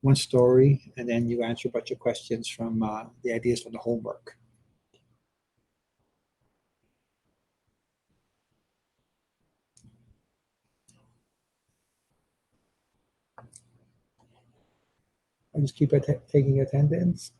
one story, and then you answer a bunch of questions from the ideas from the homework. I'll just keep taking attendance.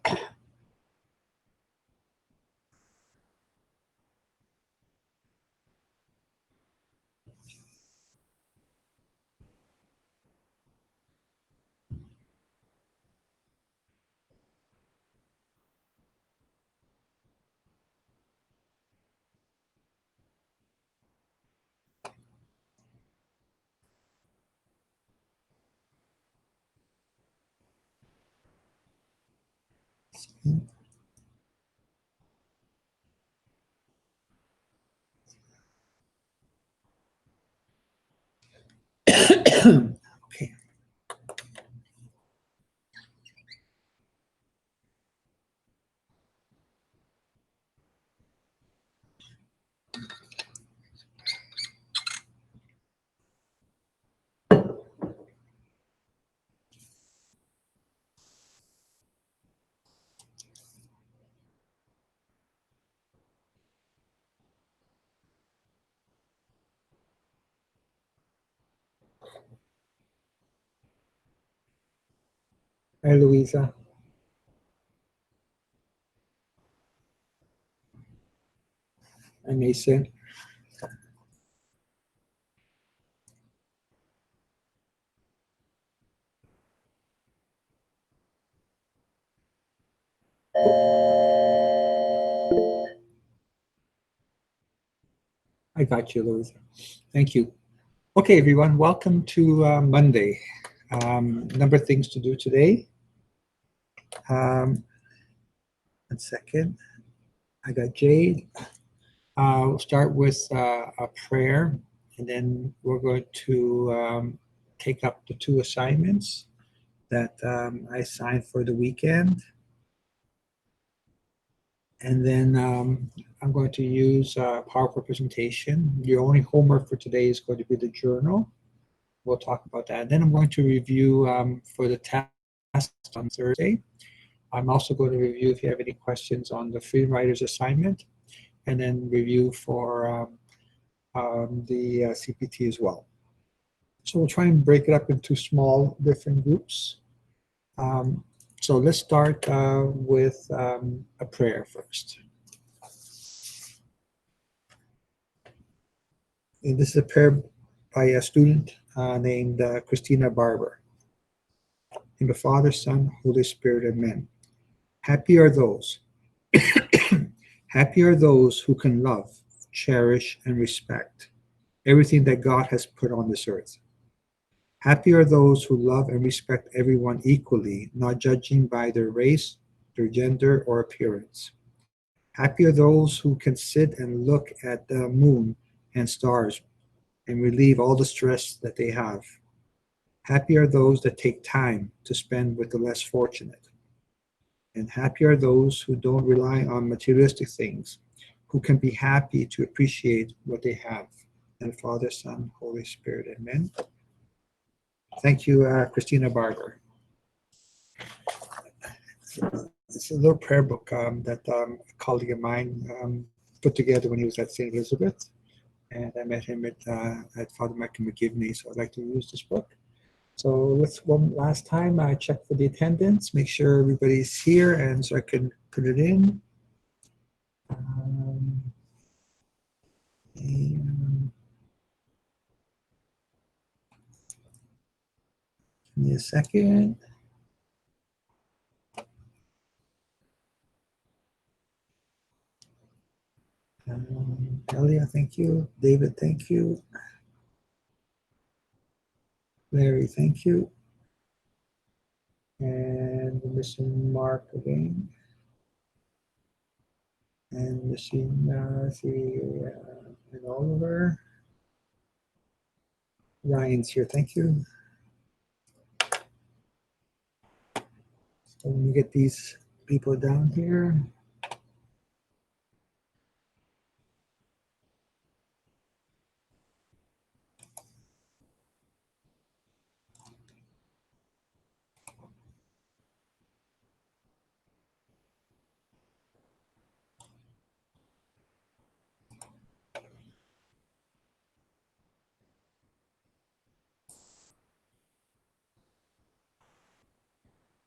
Okay. Hi, Louisa. Hi, Mason. I got you, Louisa. Thank you. Okay, everyone, welcome to Monday. Number of things to do today. Um, 1 second. I got Jade. We'll start with a prayer, and then we're going to take up the 2 assignments that I assigned for the weekend. And then I'm going to use PowerPoint presentation. Your only homework for today is going to be the journal. We'll talk about that. Then I'm going to review for the test on Thursday. I'm also going to review if you have any questions on the Freedom Writers assignment, and then review for the CPT as well. So we'll try and break it up into small different groups. So let's start with a prayer first. And this is a prayer by a student named Christina Barber. In the Father, Son, Holy Spirit, Amen. Happy are those. Happy are those who can love, cherish, and respect everything that God has put on this earth. Happy are those who love and respect everyone equally, not judging by their race, their gender, or appearance. Happy are those who can sit and look at the moon and stars and relieve all the stress that they have. Happy are those that take time to spend with the less fortunate. And happy are those who don't rely on materialistic things, who can be happy to appreciate what they have. And Father, Son, Holy Spirit, Amen. Thank you, Christina Barber. It's a little prayer book that a colleague of mine put together when he was at St. Elizabeth. And I met him at Father Michael McGivney, so I'd like to use this book. So let's one last time check for the attendance, make sure everybody's here, and so I can put it in. And give me a second. Elia, thank you. David, thank you. Larry, thank you. And we're missing Mark again. And missing and Oliver. Ryan's here, thank you. So let me get these people down here.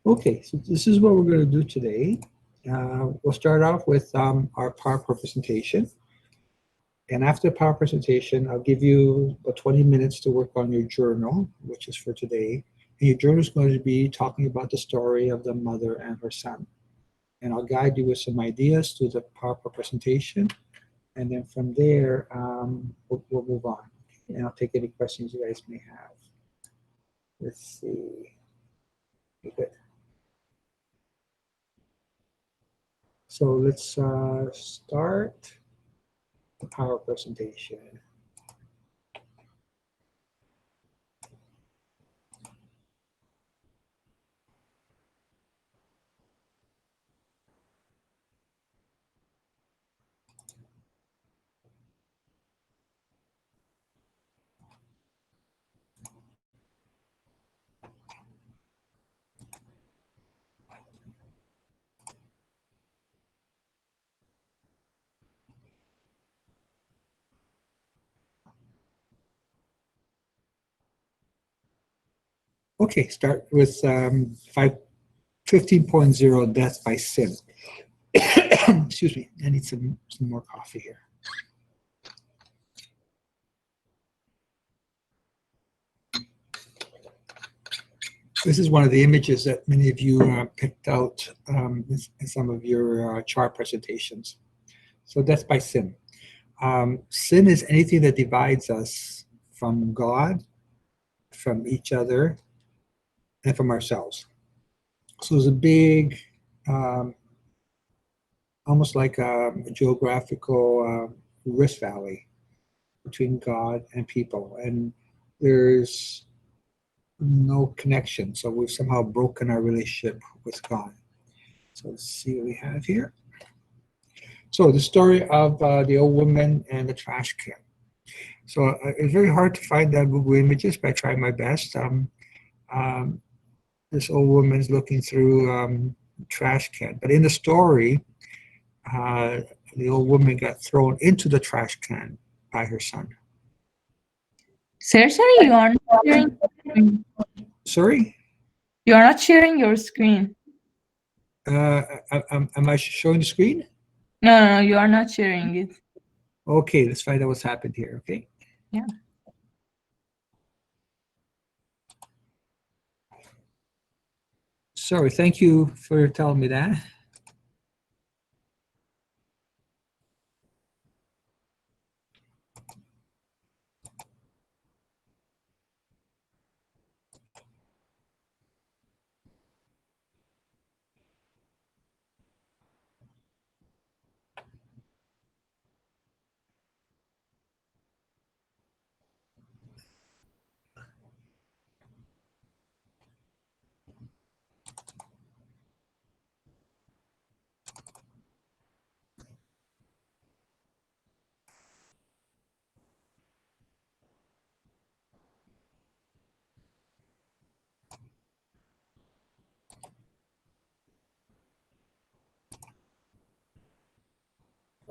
Okay, so this is what we're going to do today. We'll start off with our PowerPoint presentation. And after the PowerPoint presentation, I'll give you about 20 minutes to work on your journal, which is for today. And your journal is going to be talking about the story of the mother and her son. And I'll guide you with some ideas to the PowerPoint presentation. And then from there, we'll move on. And I'll take any questions you guys may have. Let's see. Okay, good. So let's start the power presentation. Okay, start with 15.0, death by sin. Excuse me, I need some more coffee here. This is one of the images that many of you picked out in some of your chart presentations. So death by sin. Sin is anything that divides us from God, from each other, and from ourselves. So there's a big, almost like a geographical rift valley between God and people. And there's no connection. So we've somehow broken our relationship with God. So let's see what we have here. So the story of the old woman and the trash can. So it's very hard to find that Google Images, but I tried my best. This old woman's looking through trash can. But in the story, the old woman got thrown into the trash can by her son. Seriously, you are not sharing your screen. Sorry? You are not sharing your screen. Am I showing the screen? No, you are not sharing it. Okay, let's find out what's happened here, okay? Yeah. Sorry, thank you for telling me that.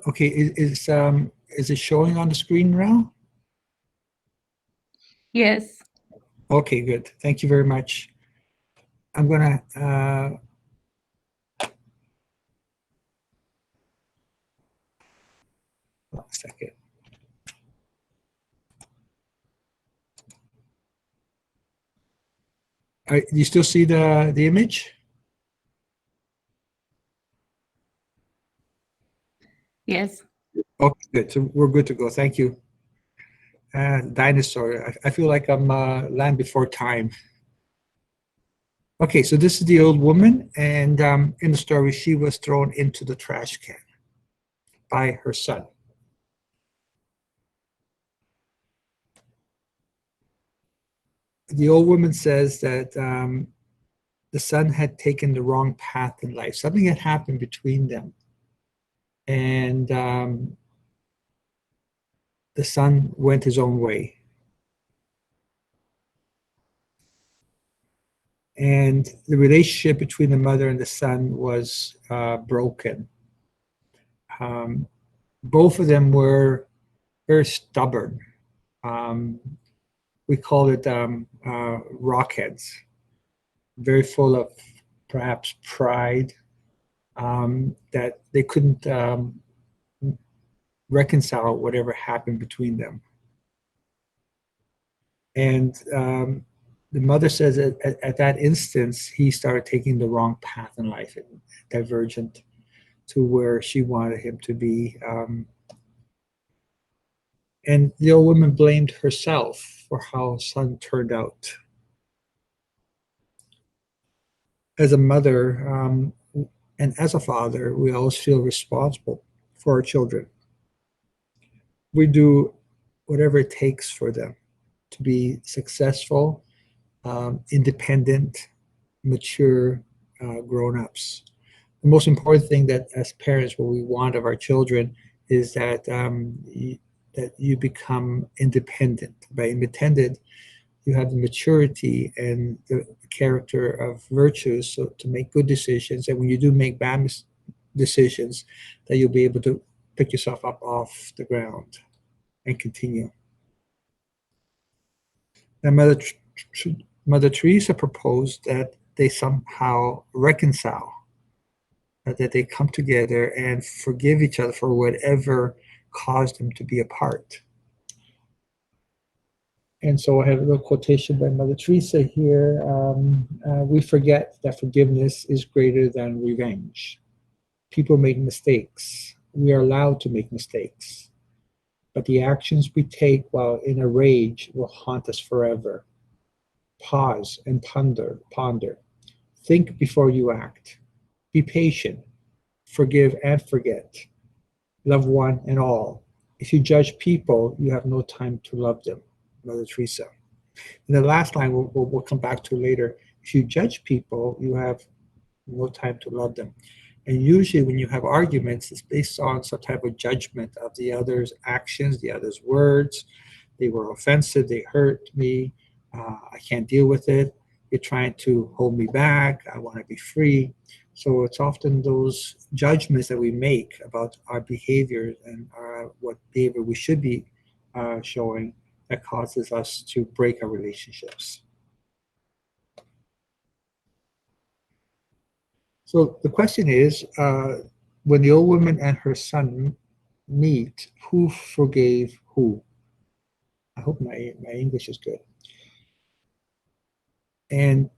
Okay, is it showing on the screen now? Yes. Okay, good. Thank you very much. I'm gonna hold on a second. Do you still see the image? Yes. Okay, good. So we're good to go. Thank you. Dinosaur. I feel like I'm Land Before Time. Okay, so this is the old woman, and in the story, she was thrown into the trash can by her son. The old woman says that the son had taken the wrong path in life. Something had happened between them, and the son went his own way. And the relationship between the mother and the son was broken. Both of them were very stubborn. We call it rockheads, very full of perhaps pride, that they couldn't reconcile whatever happened between them. And the mother says that at that instance, he started taking the wrong path in life, and divergent to where she wanted him to be. And the old woman blamed herself for how son turned out. As a mother and as a father, we always feel responsible for our children. We do whatever it takes for them to be successful, independent, mature grown-ups. The most important thing that as parents, what we want of our children is that that you become independent. By independent, you have the maturity and the character of virtues, so to make good decisions. And when you do make bad decisions, that you'll be able to pick yourself up off the ground and continue. And Mother Teresa proposed that they somehow reconcile, that they come together and forgive each other for whatever caused them to be apart. And so I have a little quotation by Mother Teresa here. We forget that forgiveness is greater than revenge. People make mistakes. We are allowed to make mistakes. But the actions we take while in a rage will haunt us forever. Pause and ponder. Think before you act. Be patient. Forgive and forget. Love one and all. If you judge people, you have no time to love them. Mother Teresa. And the last line we'll come back to later. If you judge people, you have no time to love them. And usually when you have arguments, it's based on some type of judgment of the other's actions, the other's words. They were offensive, they hurt me, I can't deal with it. You're trying to hold me back, I want to be free. So it's often those judgments that we make about our behavior and what behavior we should be showing that causes us to break our relationships. So the question is, when the old woman and her son meet, who forgave who? I hope my English is good. And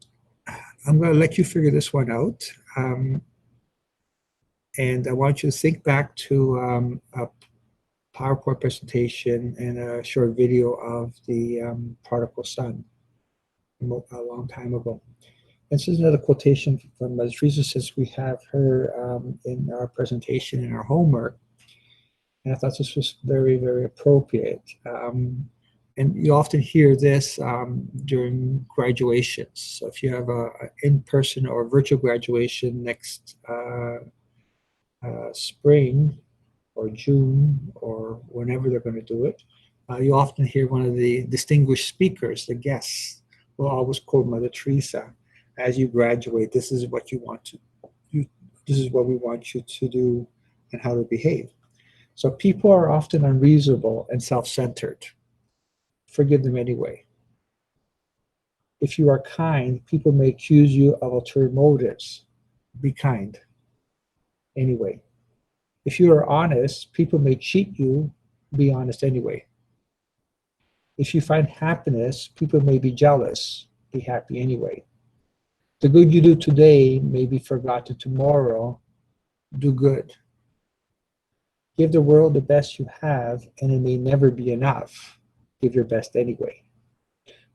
I'm going to let you figure this one out. And I want you to think back to a PowerPoint presentation and a short video of the prodigal son a long time ago. And this is another quotation from Mother Teresa, since we have her in our presentation in our homework. And I thought this was very, very appropriate. And you often hear this during graduations. So if you have an in-person or virtual graduation next spring or June or whenever they're going to do it, you often hear one of the distinguished speakers, the guests, will always quote Mother Teresa. As you graduate, this is what you want to do. This is what we want you to do and how to behave. So people are often unreasonable and self-centered. Forgive them anyway. If you are kind, people may accuse you of ulterior motives. Be kind anyway. If you are honest, people may cheat you. Be honest anyway. If you find happiness, people may be jealous. Be happy anyway. The good you do today may be forgotten tomorrow. Do good. Give the world the best you have, and it may never be enough. Give your best anyway.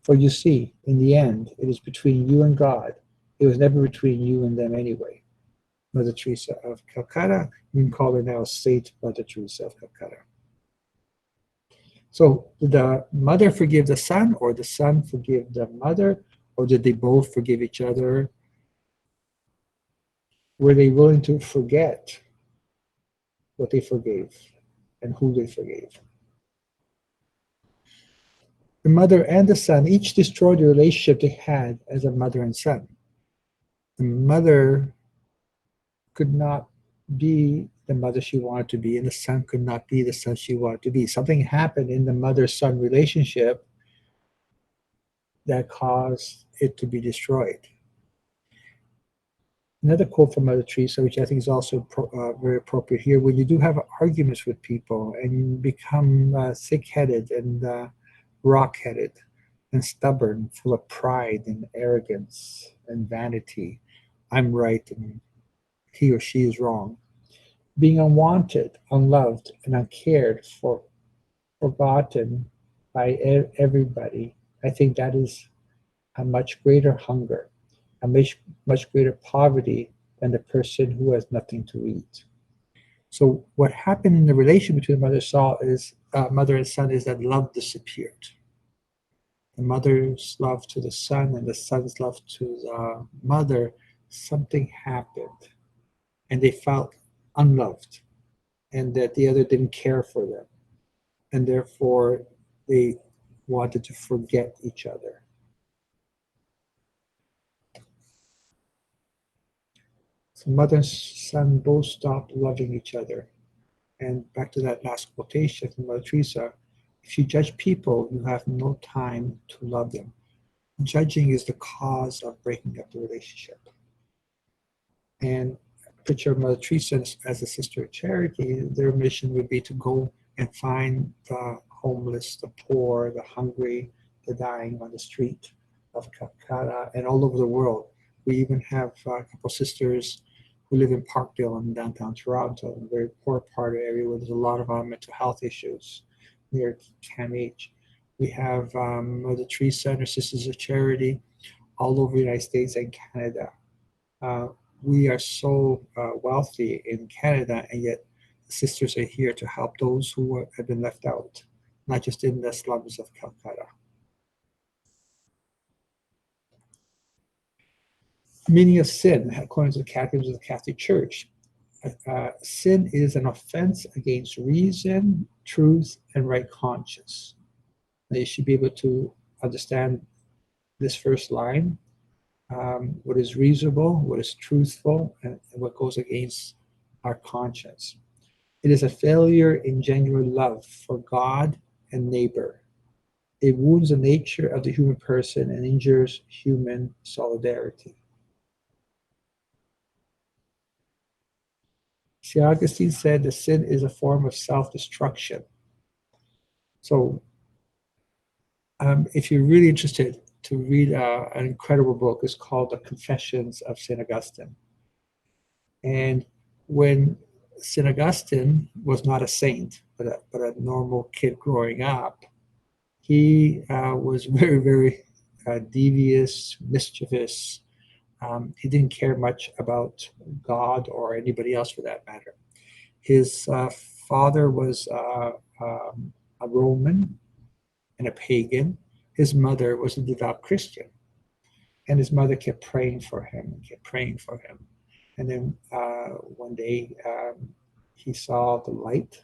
For you see, in the end, it is between you and God. It was never between you and them anyway. Mother Teresa of Calcutta. You can call her now Saint Mother Teresa of Calcutta. So did the mother forgive the son, or the son forgive the mother, or did they both forgive each other? Were they willing to forget what they forgave and who they forgave? The mother and the son each destroyed the relationship they had as a mother and son. The mother could not be the mother she wanted to be, and the son could not be the son she wanted to be. Something happened in the mother-son relationship that caused it to be destroyed. Another quote from Mother Teresa, which I think is also very appropriate here: when you do have arguments with people and you become thick-headed and rock-headed and stubborn, full of pride and arrogance and vanity, I'm right and he or she is wrong. Being unwanted, unloved, and uncared for, forgotten by everybody, I think that is a much greater hunger, a much greater poverty than the person who has nothing to eat. So what happened in the relation between mother and son is that love disappeared. The mother's love to the son and the son's love to the mother, something happened, and they felt unloved, and that the other didn't care for them, and therefore they wanted to forget each other. So mother and son both stopped loving each other. And back to that last quotation from Mother Teresa: if you judge people, you have no time to love them. Judging is the cause of breaking up the relationship. And picture Mother Teresa as a sister of charity, their mission would be to go and find the homeless, the poor, the hungry, the dying on the street of Calcutta and all over the world. We even have a couple sisters who live in Parkdale in downtown Toronto, a very poor part of the area where there's a lot of mental health issues near CAMH. We have Mother Teresa and her Sisters of Charity all over the United States and Canada. We are so wealthy in Canada, and yet the sisters are here to help those who have been left out, not just in the slums of Calcutta. Meaning of sin, according to the Catechism of the Catholic Church. Sin is an offense against reason, truth, and right conscience. Now you should be able to understand this first line. What is reasonable, what is truthful, and what goes against our conscience. It is a failure in genuine love for God and neighbor. It wounds the nature of the human person and injures human solidarity. St. Augustine said that sin is a form of self-destruction. So if you're really interested to read an incredible book, it's called The Confessions of St. Augustine. And when St. Augustine was not a saint, but a normal kid growing up, he was very, very devious, mischievous. He didn't care much about God or anybody else for that matter. His father was a Roman and a pagan. His mother was a devout Christian. And his mother kept praying for him and kept praying for him. And then one day he saw the light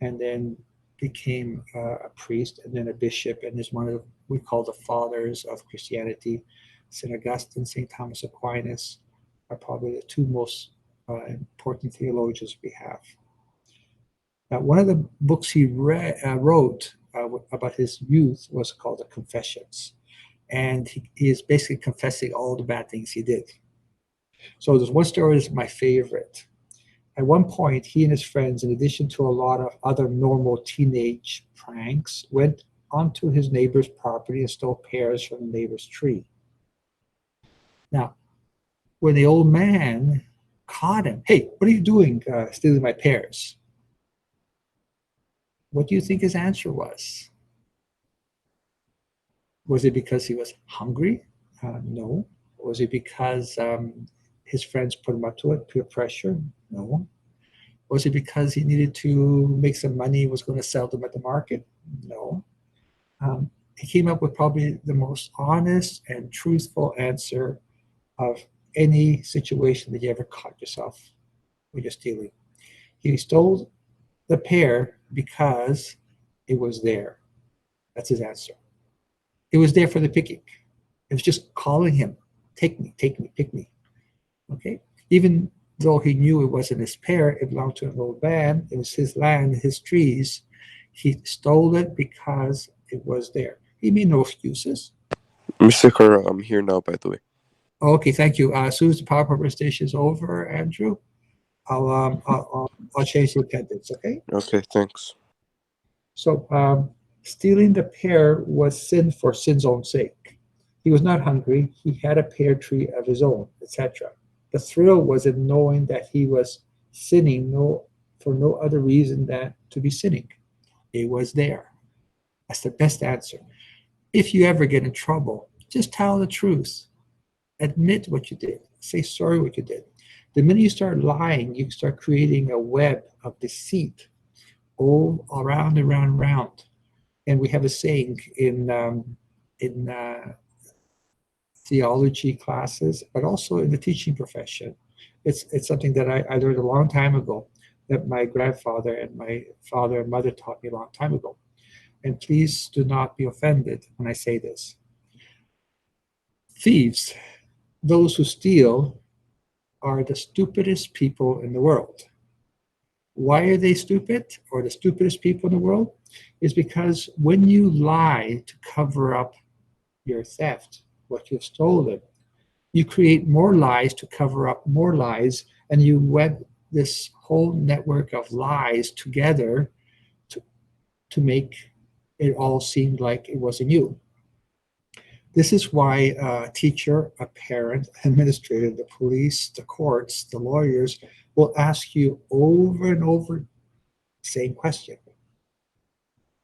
and then became a priest and then a bishop, and is one of the, we call the fathers of Christianity. St. Augustine, St. Thomas Aquinas are probably the two most important theologians we have. Now, one of the books he wrote about his youth was called The Confessions. And he is basically confessing all the bad things he did. So there's one story that's my favorite. At one point, he and his friends, in addition to a lot of other normal teenage pranks, went onto his neighbor's property and stole pears from the neighbor's tree. Now, when the old man caught him, "Hey, what are you doing stealing my pears?" What do you think his answer was? Was it because he was hungry? No. Was it because his friends put him up to it, peer pressure? No. Was it because he needed to make some money, was going to sell them at the market? No. He came up with probably the most honest and truthful answer of any situation that you ever caught yourself when you're stealing. He stole the pear because it was there. That's his answer. It was there for the picking. It was just calling him, take me, pick me. Okay? Even though he knew it wasn't his pear, it belonged to an old man, it was his land, his trees, he stole it because it was there. He made no excuses. Mr. Carrera, I'm here now, by the way. Okay, thank you. As soon as the PowerPoint presentation is over, Andrew, I'll change the attendance. Okay. Okay, thanks. So stealing the pear was sin for sin's own sake. He was not hungry. He had a pear tree of his own, etc. The thrill was in knowing that he was sinning for no other reason than to be sinning. It was there. That's the best answer. If you ever get in trouble, just tell the truth. Admit what you did. Say sorry what you did. The minute you start lying, you start creating a web of deceit all around and around and around. And we have a saying in theology classes, but also in the teaching profession. It's something that I learned a long time ago that my grandfather and my father and mother taught me a long time ago. And please do not be offended when I say this. Thieves, those who steal, are the stupidest people in the world. Why are they stupid, or the stupidest people in the world? Is because when you lie to cover up your theft, what you've stolen, you create more lies to cover up more lies, and you web this whole network of lies together to make it all seem like it wasn't you. This is why a teacher, a parent, administrator, the police, the courts, the lawyers will ask you over and over the same question.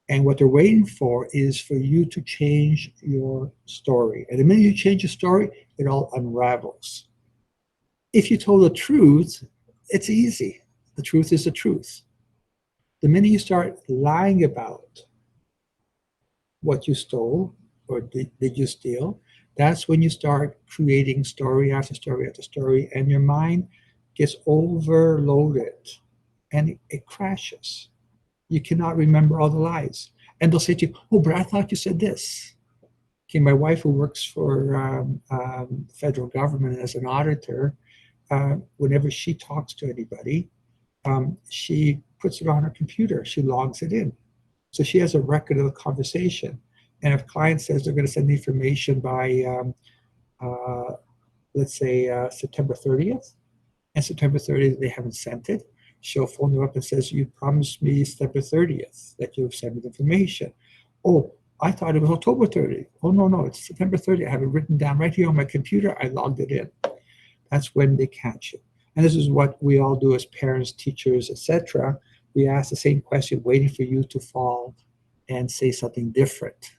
And what they're waiting for is for you to change your story. And the minute you change your story, it all unravels. If you told the truth, it's easy. The truth is the truth. The minute you start lying about what you stole or did you steal, that's when you start creating story after story after story, and your mind gets overloaded and it crashes. You cannot remember all the lies. And they'll say to you, oh, but I thought you said this. Okay, my wife, who works for federal government as an auditor, whenever she talks to anybody, she puts it on her computer. She logs it in. So she has a record of the conversation. And if a client says they're going to send the information by, let's say, September 30th, and September 30th they haven't sent it, she'll phone them up and says, you promised me September 30th that you'll send me the information. Oh, I thought it was October 30th. Oh, no, it's September 30th. I have it written down right here on my computer. I logged it in. That's when they catch you. And this is what we all do as parents, teachers, etc. We ask the same question, waiting for you to fall and say something different.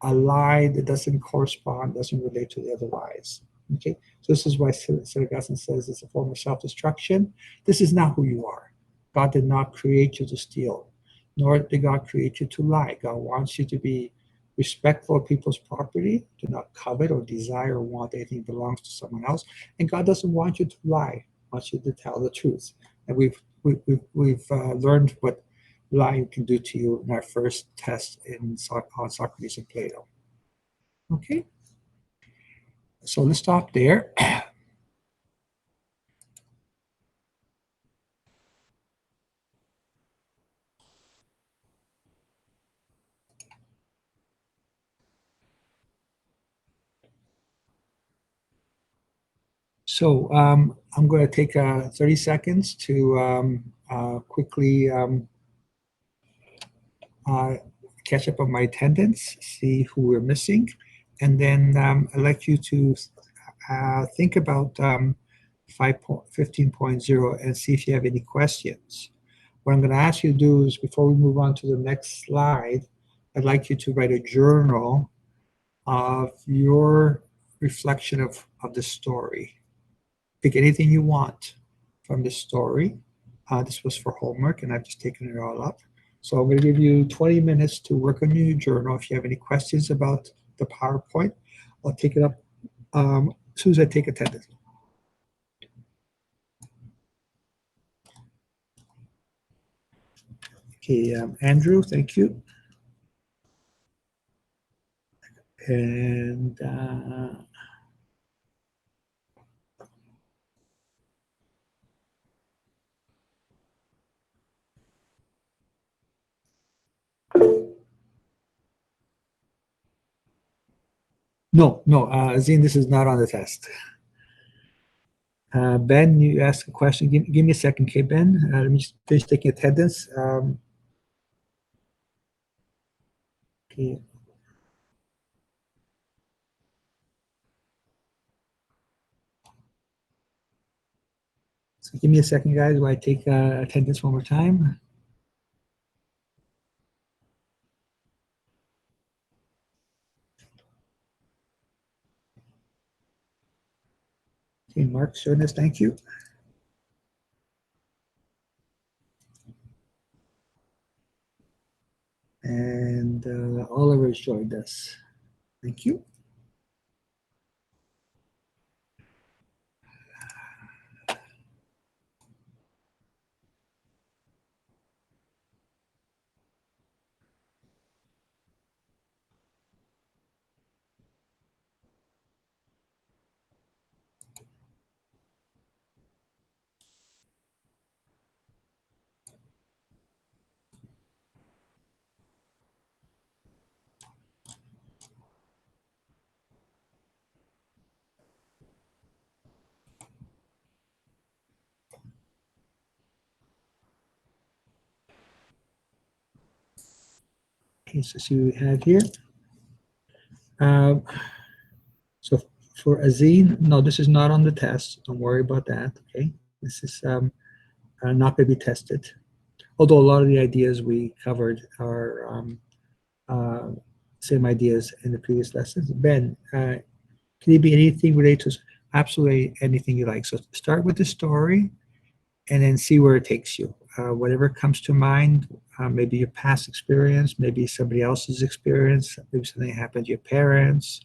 A lie that doesn't correspond, doesn't relate to the other lies. Okay, so this is why St. Augustine says it's a form of self-destruction. This is not who you are. God did not create you to steal, nor did God create you to lie. God wants you to be respectful of people's property, to not covet or desire or want anything that belongs to someone else. And God doesn't want you to lie, He wants you to tell the truth. And we've learned what lying can do to you in our first test on Socrates and Plato. Okay, so let's stop there. So I'm going to take 30 seconds to quickly catch up on my attendance, see who we're missing, and then I'd like you to think about 15.0 and see if you have any questions. What I'm going to ask you to do is, before we move on to the next slide, I'd like you to write a journal of your reflection of the story. Pick anything you want from the story. This was for homework, and I've just taken it all up. So I'm going to give you 20 minutes to work on your journal. If you have any questions about the PowerPoint, I'll take it up as soon as I take attendance. Okay, Andrew, thank you. And No, no, Zine, this is not on the test. Ben, you asked a question. Give me a second, okay, Ben? Let me just finish taking attendance. Okay. So give me a second, guys, while I take attendance one more time. Okay, Mark showing us, thank you. And Oliver joined us. Thank you. Okay, so see what we have here. Um, so for Azine, no, this is not on the test. Don't worry about that. Okay, this is not going to be tested. Although a lot of the ideas we covered are uh, same ideas in the previous lessons. Ben, can it be anything related to absolutely anything you like? So start with the story and then see where it takes you. Whatever comes to mind, maybe your past experience, maybe somebody else's experience, maybe something happened to your parents.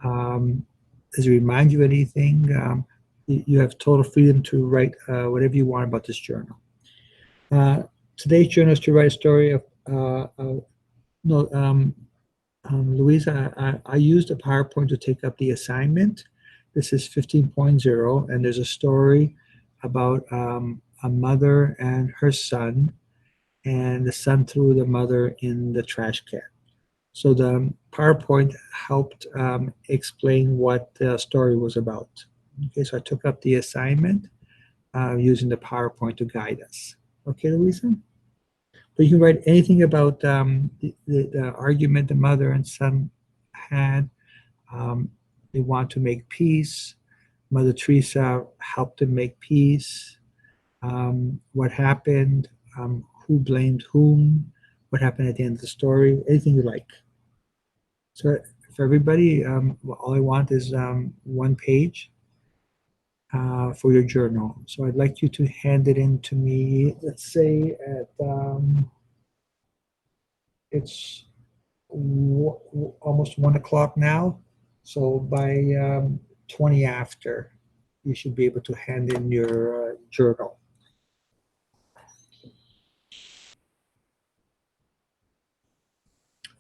Does it remind you of anything? You have total freedom to write whatever you want about this journal. Today's journal is to write a story of, no, Louisa, I used a PowerPoint to take up the assignment. This is 15.0, and there's a story about a mother and her son, and the son threw the mother in the trash can. So the PowerPoint helped explain what the story was about. Okay, so I took up the assignment using the PowerPoint to guide us. Okay, Louisa? But you can write anything about the argument the mother and son had. They want to make peace. Mother Teresa helped them make peace. What happened? Who blamed whom? What happened at the end of the story? Anything you like. So for everybody, all I want is one page for your journal. So I'd like you to hand it in to me. Let's say at it's almost 1 o'clock now. So by 20 after, you should be able to hand in your journal.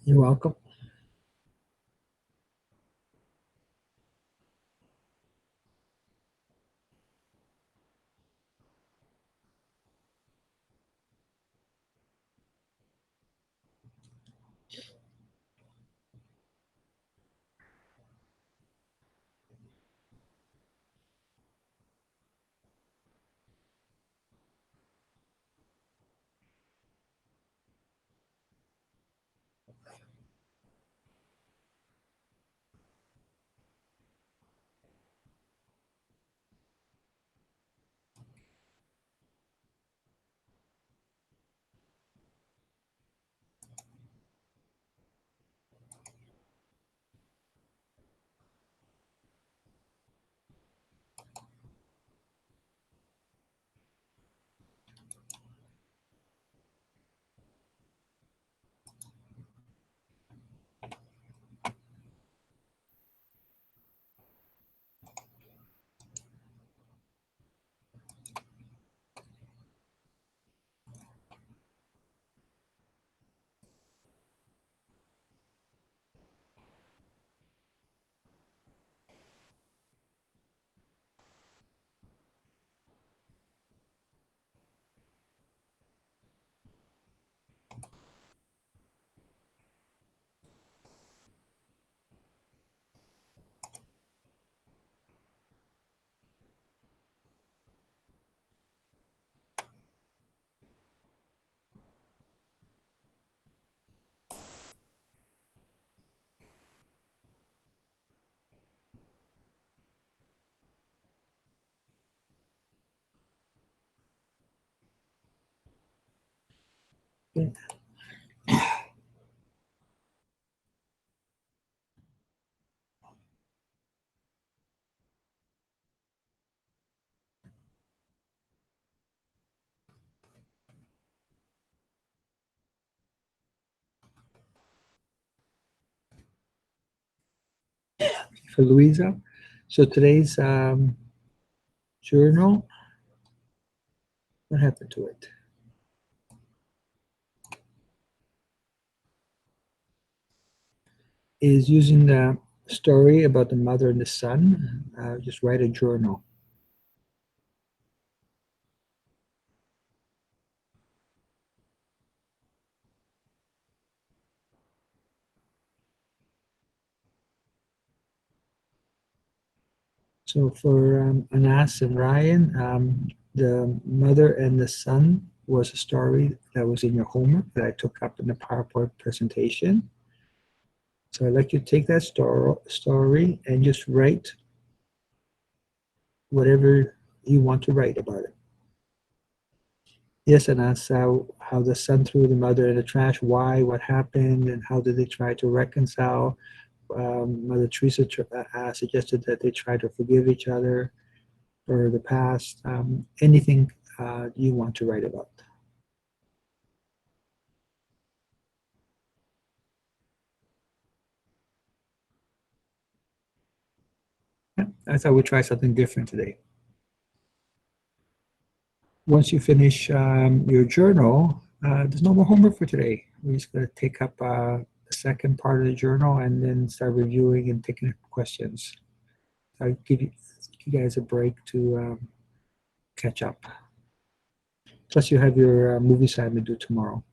You're welcome. For Louisa. So today's journal, what happened to it? Is using the story about the mother and the son. Just write a journal. So for Anas and Ryan, the mother and the son was a story that was in your homework that I took up in the PowerPoint presentation. So I'd like you to take that story and just write whatever you want to write about it. Yes, and that's how the son threw the mother in the trash, why, what happened, and how did they try to reconcile. Mother Teresa suggested that they try to forgive each other for the past. Anything you want to write about. Yeah, I thought we'd try something different today. Once you finish your journal, there's no more homework for today. We're just going to take up the second part of the journal and then start reviewing and taking questions. I'll give you guys a break to catch up. Plus, you have your movie assignment due tomorrow.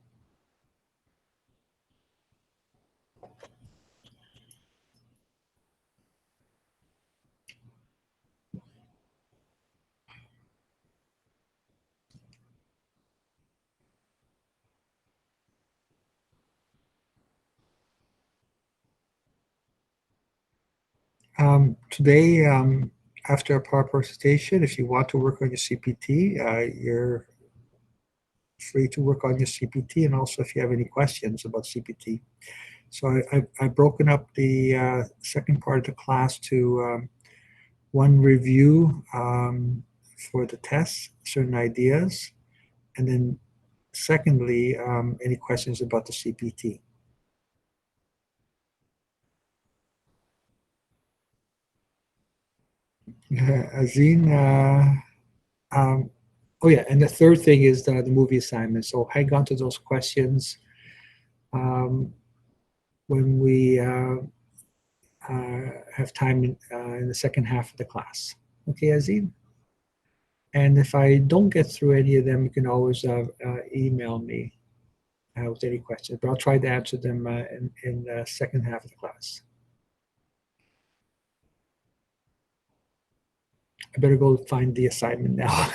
Today, after a PowerPoint presentation, if you want to work on your CPT, you're free to work on your CPT, and also if you have any questions about CPT. So I've broken up the second part of the class to one review for the tests, certain ideas, and then secondly, any questions about the CPT. Azine, oh yeah, and the third thing is the movie assignment. So hang on to those questions when we have time in the second half of the class. Okay, Azine? And if I don't get through any of them, you can always email me with any questions. But I'll try to answer them in the second half of the class. I better go find the assignment now.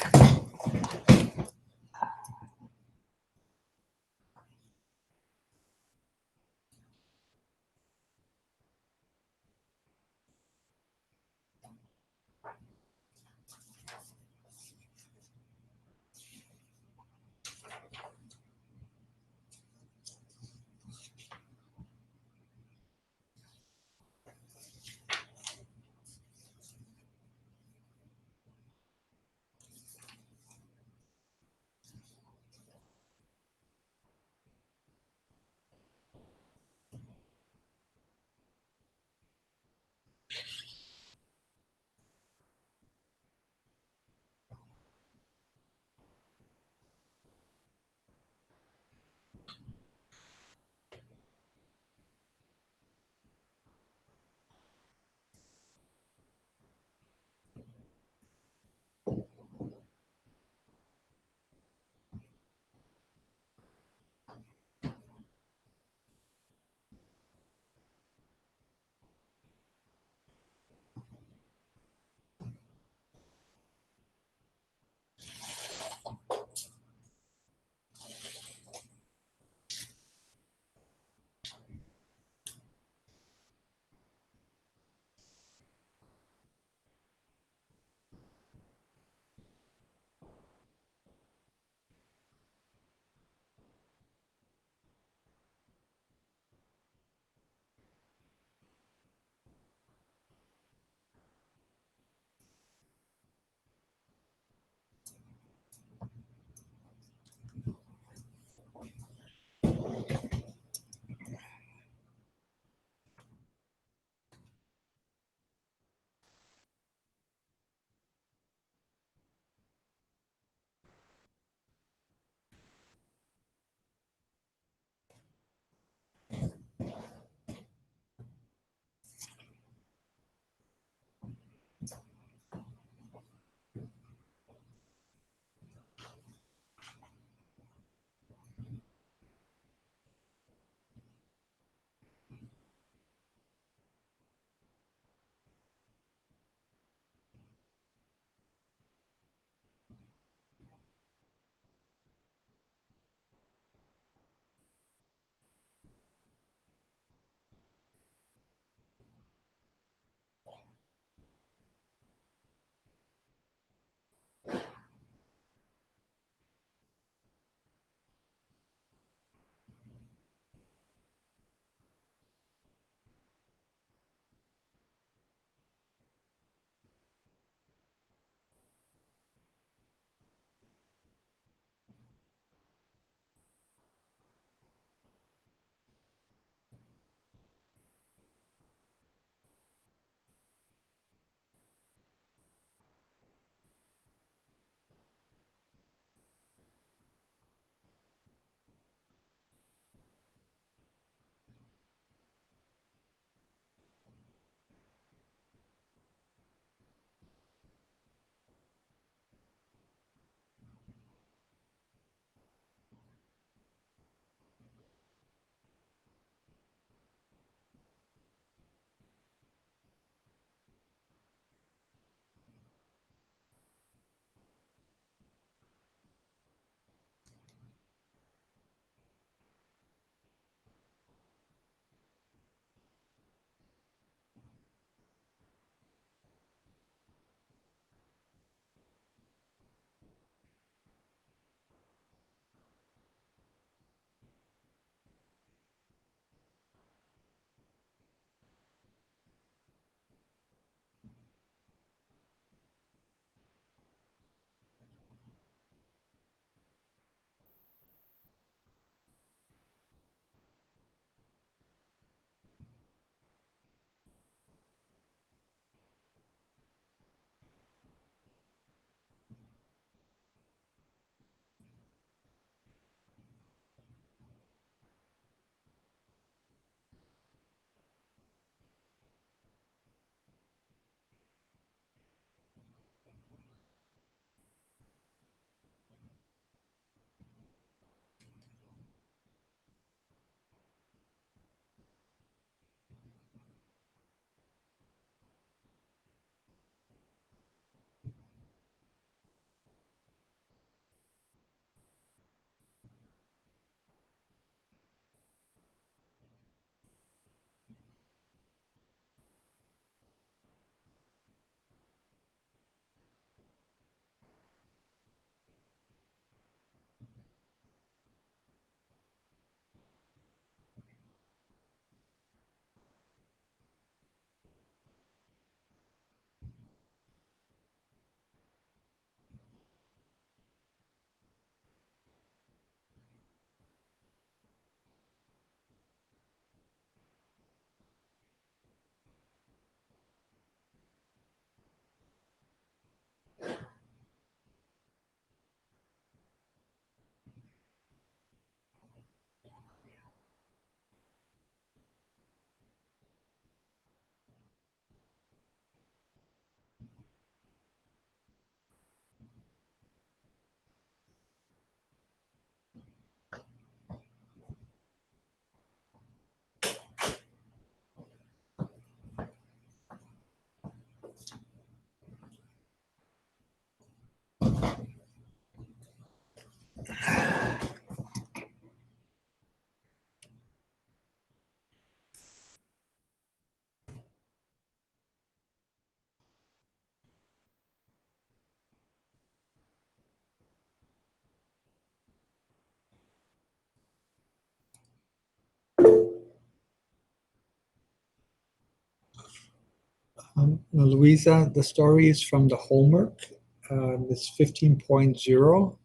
Now, Louisa, the story is from the homework. It's 15.0.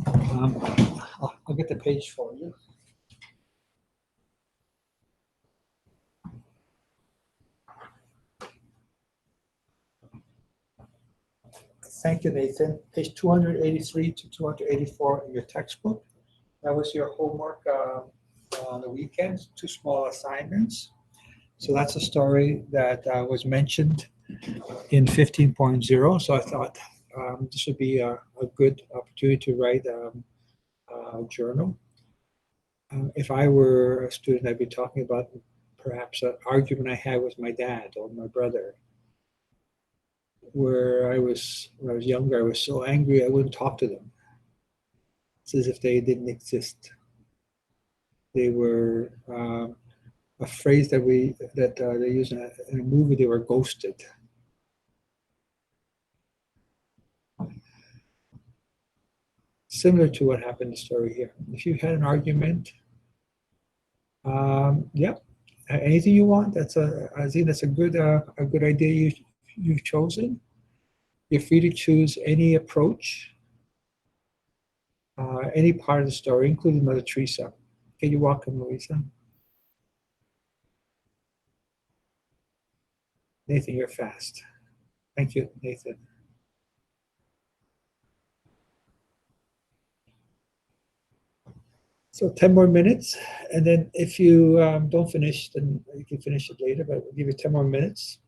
I'll get the page for you. Thank you, Nathan. Page 283 to 284 in your textbook. That was your homework on the weekends, two small assignments. So that's a story that was mentioned in 15.0. So I thought this would be a good opportunity to write a journal. If I were a student, I'd be talking about perhaps an argument I had with my dad or my brother, where when I was younger, I was so angry I wouldn't talk to them. It's as if they didn't exist. They were a phrase that they use in a movie. They were ghosted. Similar to what happened in the story here. If you had an argument, yeah, anything you want. I think that's a good idea you've chosen. You're free to choose any approach, any part of the story, including Mother Teresa. Okay, you're welcome, Louisa. Nathan, you're fast. Thank you, Nathan. So 10 more minutes, and then if you don't finish, then you can finish it later, but we'll give you 10 more minutes.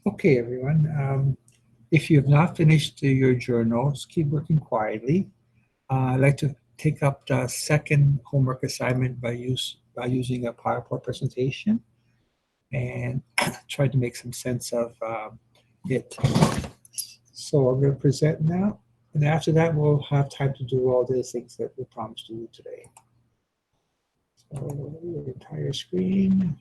Okay, everyone. If you have not finished your journals, keep working quietly. I'd like to take up the second homework assignment by using a PowerPoint presentation and try to make some sense of it. So I'm going to present now, and after that, we'll have time to do all the things that we promised to do today. So the entire screen.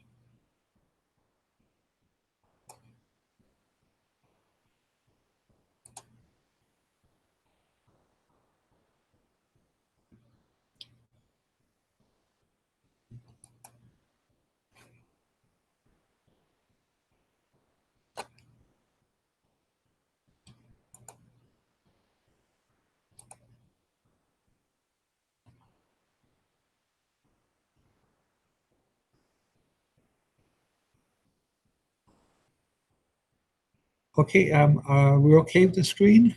Okay, we're okay with the screen.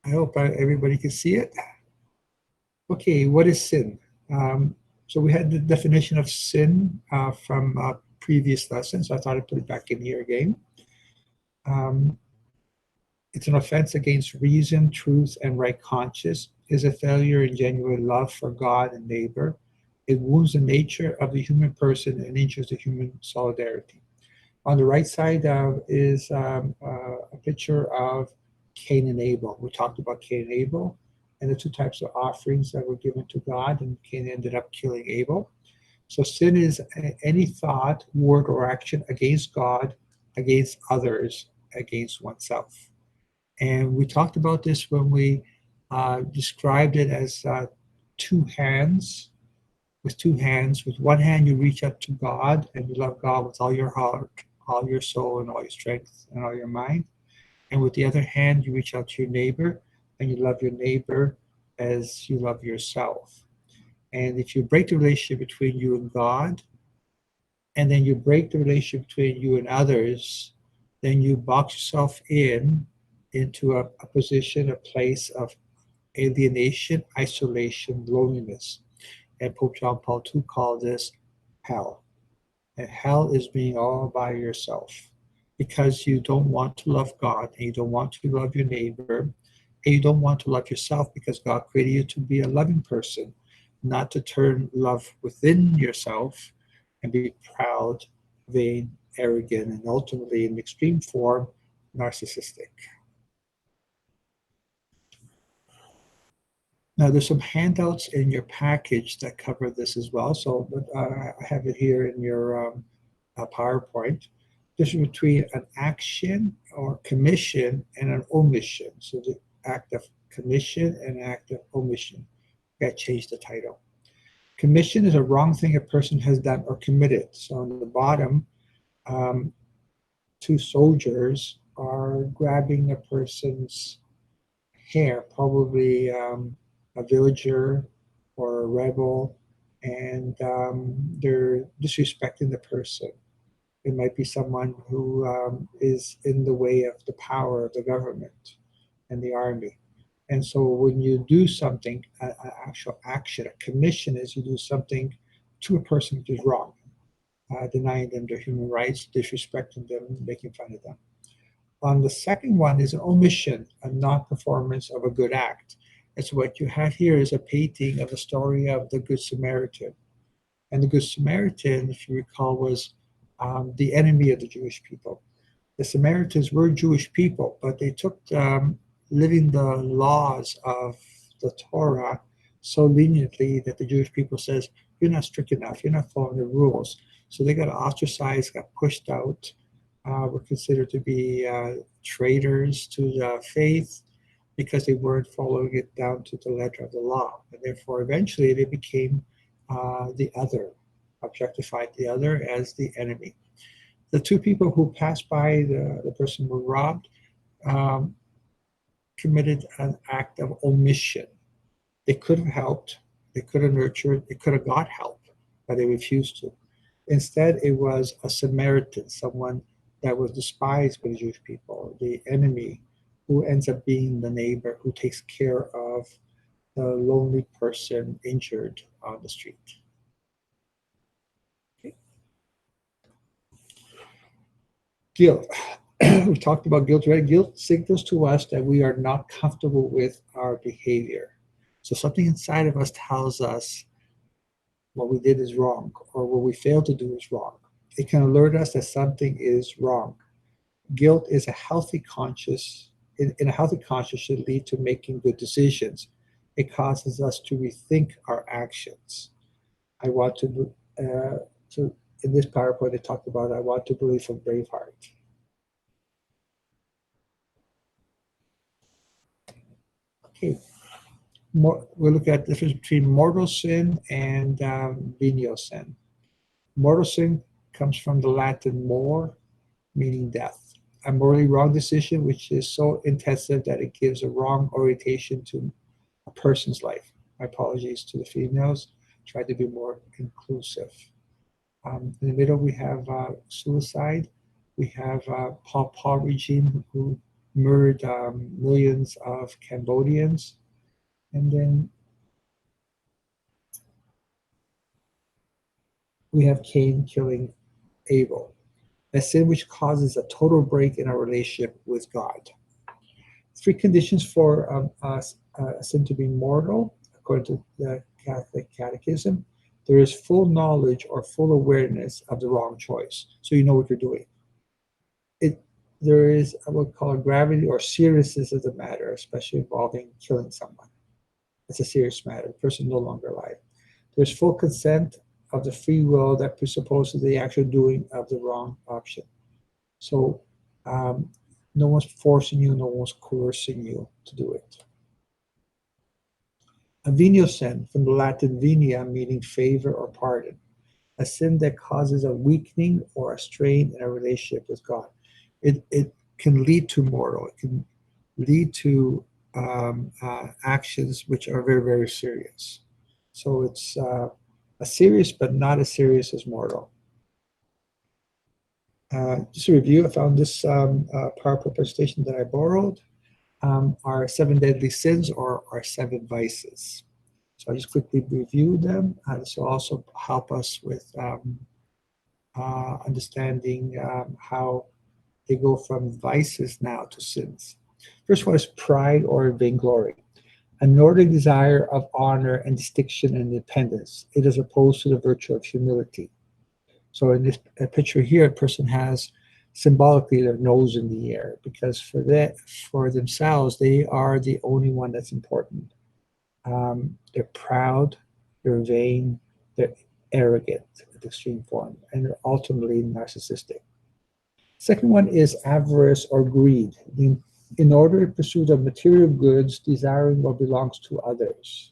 I hope everybody can see it. Okay, what is sin? So we had the definition of sin from previous lessons. So I thought I'd put it back in here again. Um, it's an offense against reason, truth, and right conscience. Is a failure in genuine love for God and neighbor. It wounds the nature of the human person and injures the human solidarity. On the right side is a picture of Cain and Abel. We talked about Cain and Abel and the two types of offerings that were given to God, and Cain ended up killing Abel. So sin is any thought, word, or action against God, against others, against oneself. And we talked about this when we described it as two hands. With two hands, with one hand you reach up to God and you love God with all your heart, all your soul, and all your strength and all your mind. And with the other hand you reach out to your neighbor and you love your neighbor as you love yourself. And if you break the relationship between you and God, and then you break the relationship between you and others, then you box yourself into a position, a place of alienation, isolation, loneliness. And Pope John Paul II called this hell. And hell is being all by yourself because you don't want to love God and you don't want to love your neighbor and you don't want to love yourself because God created you to be a loving person, not to turn love within yourself and be proud, vain, arrogant, and ultimately, in extreme form, narcissistic. Now, there's some handouts in your package that cover this as well. So, but I have it here in your PowerPoint. This is between an action or commission and an omission. So, the act of commission and act of omission. Got to change the title. Commission is a wrong thing a person has done or committed. So, on the bottom, um, two soldiers are grabbing a person's hair, probably a villager or a rebel, and they're disrespecting the person. It might be someone who is in the way of the power of the government and the army. And so when you do something, an actual action, a commission is you do something to a person which is wrong, denying them their human rights, disrespecting them, making fun of them. On the second one is an omission, a non-performance of a good act. And so what you have here is a painting of the story of the Good Samaritan. And the Good Samaritan, if you recall, was the enemy of the Jewish people. The Samaritans were Jewish people, but they took living the laws of the Torah so leniently that the Jewish people says, you're not strict enough, you're not following the rules. So they got ostracized, got pushed out, were considered to be traitors to the faith because they weren't following it down to the letter of the law. And therefore, eventually, they became the other, objectified the other as the enemy. The two people who passed by the person who robbed um, committed an act of omission. They could have helped, they could have nurtured, they could have got help, but they refused to. Instead, it was a Samaritan, someone that was despised by the Jewish people, the enemy, who ends up being the neighbor who takes care of the lonely person injured on the street. Okay. Guilt. We talked about guilt, right? Guilt signals to us that we are not comfortable with our behavior. So something inside of us tells us what we did is wrong or what we failed to do is wrong. It can alert us that something is wrong. Guilt is a healthy conscious, in a healthy conscience should lead to making good decisions. It causes us to rethink our actions. I want to in this PowerPoint, they talked about I want to believe from Braveheart. Okay, we'll look at the difference between mortal sin and venial sin. Mortal sin comes from the Latin mor, meaning death. A morally wrong decision which is so intensive that it gives a wrong orientation to a person's life. My apologies to the females. Try to be more inclusive. In the middle, we have suicide. We have Pol Pot regime who murdered millions of Cambodians. And then we have Cain killing Abel, a sin which causes a total break in our relationship with God. Three conditions for a sin to be mortal, according to the Catholic Catechism. There is full knowledge or full awareness of the wrong choice, so you know what you're doing. There is what we call a gravity or seriousness of the matter, especially involving killing someone. It's a serious matter. The person no longer alive. There's full consent of the free will that presupposes the actual doing of the wrong option. So no one's forcing you, no one's coercing you to do it. A venial sin, from the Latin venia, meaning favor or pardon. A sin that causes a weakening or a strain in a relationship with God. It can lead to mortal. It can lead to actions which are very, very serious. So it's a serious, but not as serious as mortal. Just a review, I found this PowerPoint presentation that I borrowed. Our 7 deadly sins or our 7 vices. So I just quickly review them. This will also help us with understanding how they go from vices now to sins. First one is pride or vainglory, an inordinate desire of honor and distinction and independence. It is opposed to the virtue of humility. So in this picture here, a person has symbolically their nose in the air because for themselves, they are the only one that's important. They're proud, they're vain, they're arrogant at the extreme form, and they're ultimately narcissistic. Second one is avarice or greed, in order to pursue the material goods, desiring what belongs to others,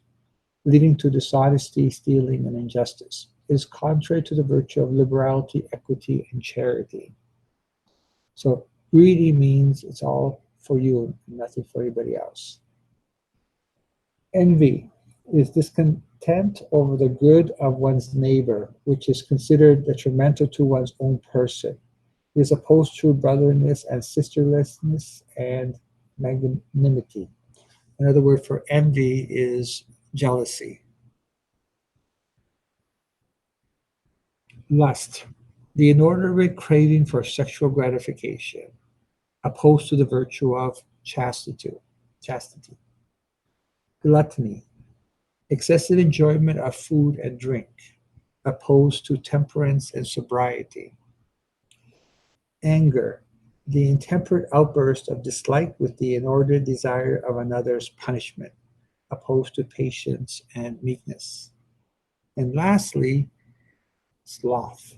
leading to dishonesty, stealing, and injustice. It is contrary to the virtue of liberality, equity, and charity. So greedy means it's all for you, nothing for anybody else. Envy is discontent over the good of one's neighbor, which is considered detrimental to one's own person. It is opposed to brotherliness and sisterlessness and magnanimity. Another word for envy is jealousy. Lust, the inordinate craving for sexual gratification, opposed to the virtue of chastity. Gluttony, excessive enjoyment of food and drink, opposed to temperance and sobriety. Anger, the intemperate outburst of dislike with the inordinate desire of another's punishment, opposed to patience and meekness. And lastly, sloth,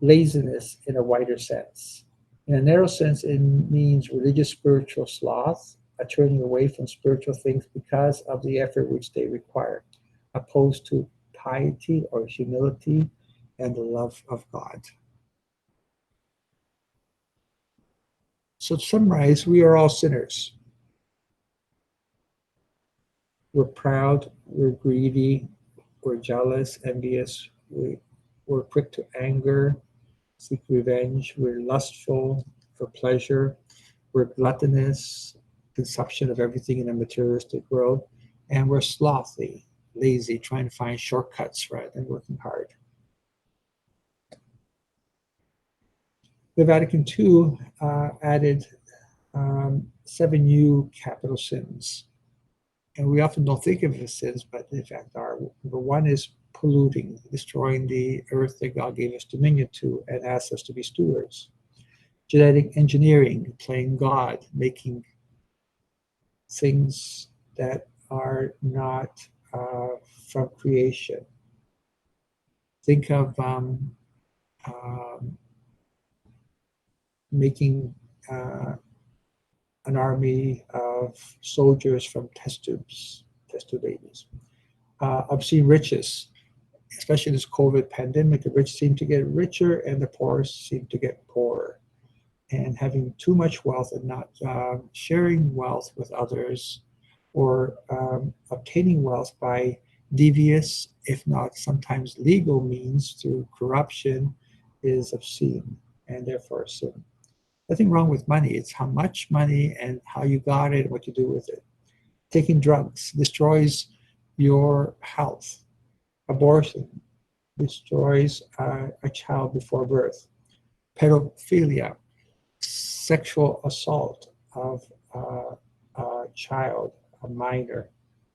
laziness in a wider sense. In a narrow sense, it means religious spiritual sloth, a turning away from spiritual things because of the effort which they require, opposed to piety or humility and the love of God. So to summarize, we are all sinners. We're proud, we're greedy, we're jealous, envious, we're quick to anger, seek revenge, we're lustful for pleasure, we're gluttonous, consumption of everything in a materialistic world, and we're slothy, lazy, trying to find shortcuts rather than working hard. The Vatican II added 7 new capital sins. And we often don't think of it as sins, but in fact are. Number one is polluting, destroying the earth that God gave us dominion to and asked us to be stewards. Genetic engineering, playing God, making things that are not from creation. Think of making an army of soldiers from test tube babies. Obscene riches, especially this COVID pandemic, the rich seem to get richer and the poor seem to get poorer. And having too much wealth and not sharing wealth with others, or obtaining wealth by devious, if not sometimes legal means through corruption, is obscene and therefore a sin. Nothing wrong with money. It's how much money and how you got it and what you do with it. Taking drugs destroys your health. Abortion destroys a child before birth. Pedophilia, sexual assault of a child, a minor,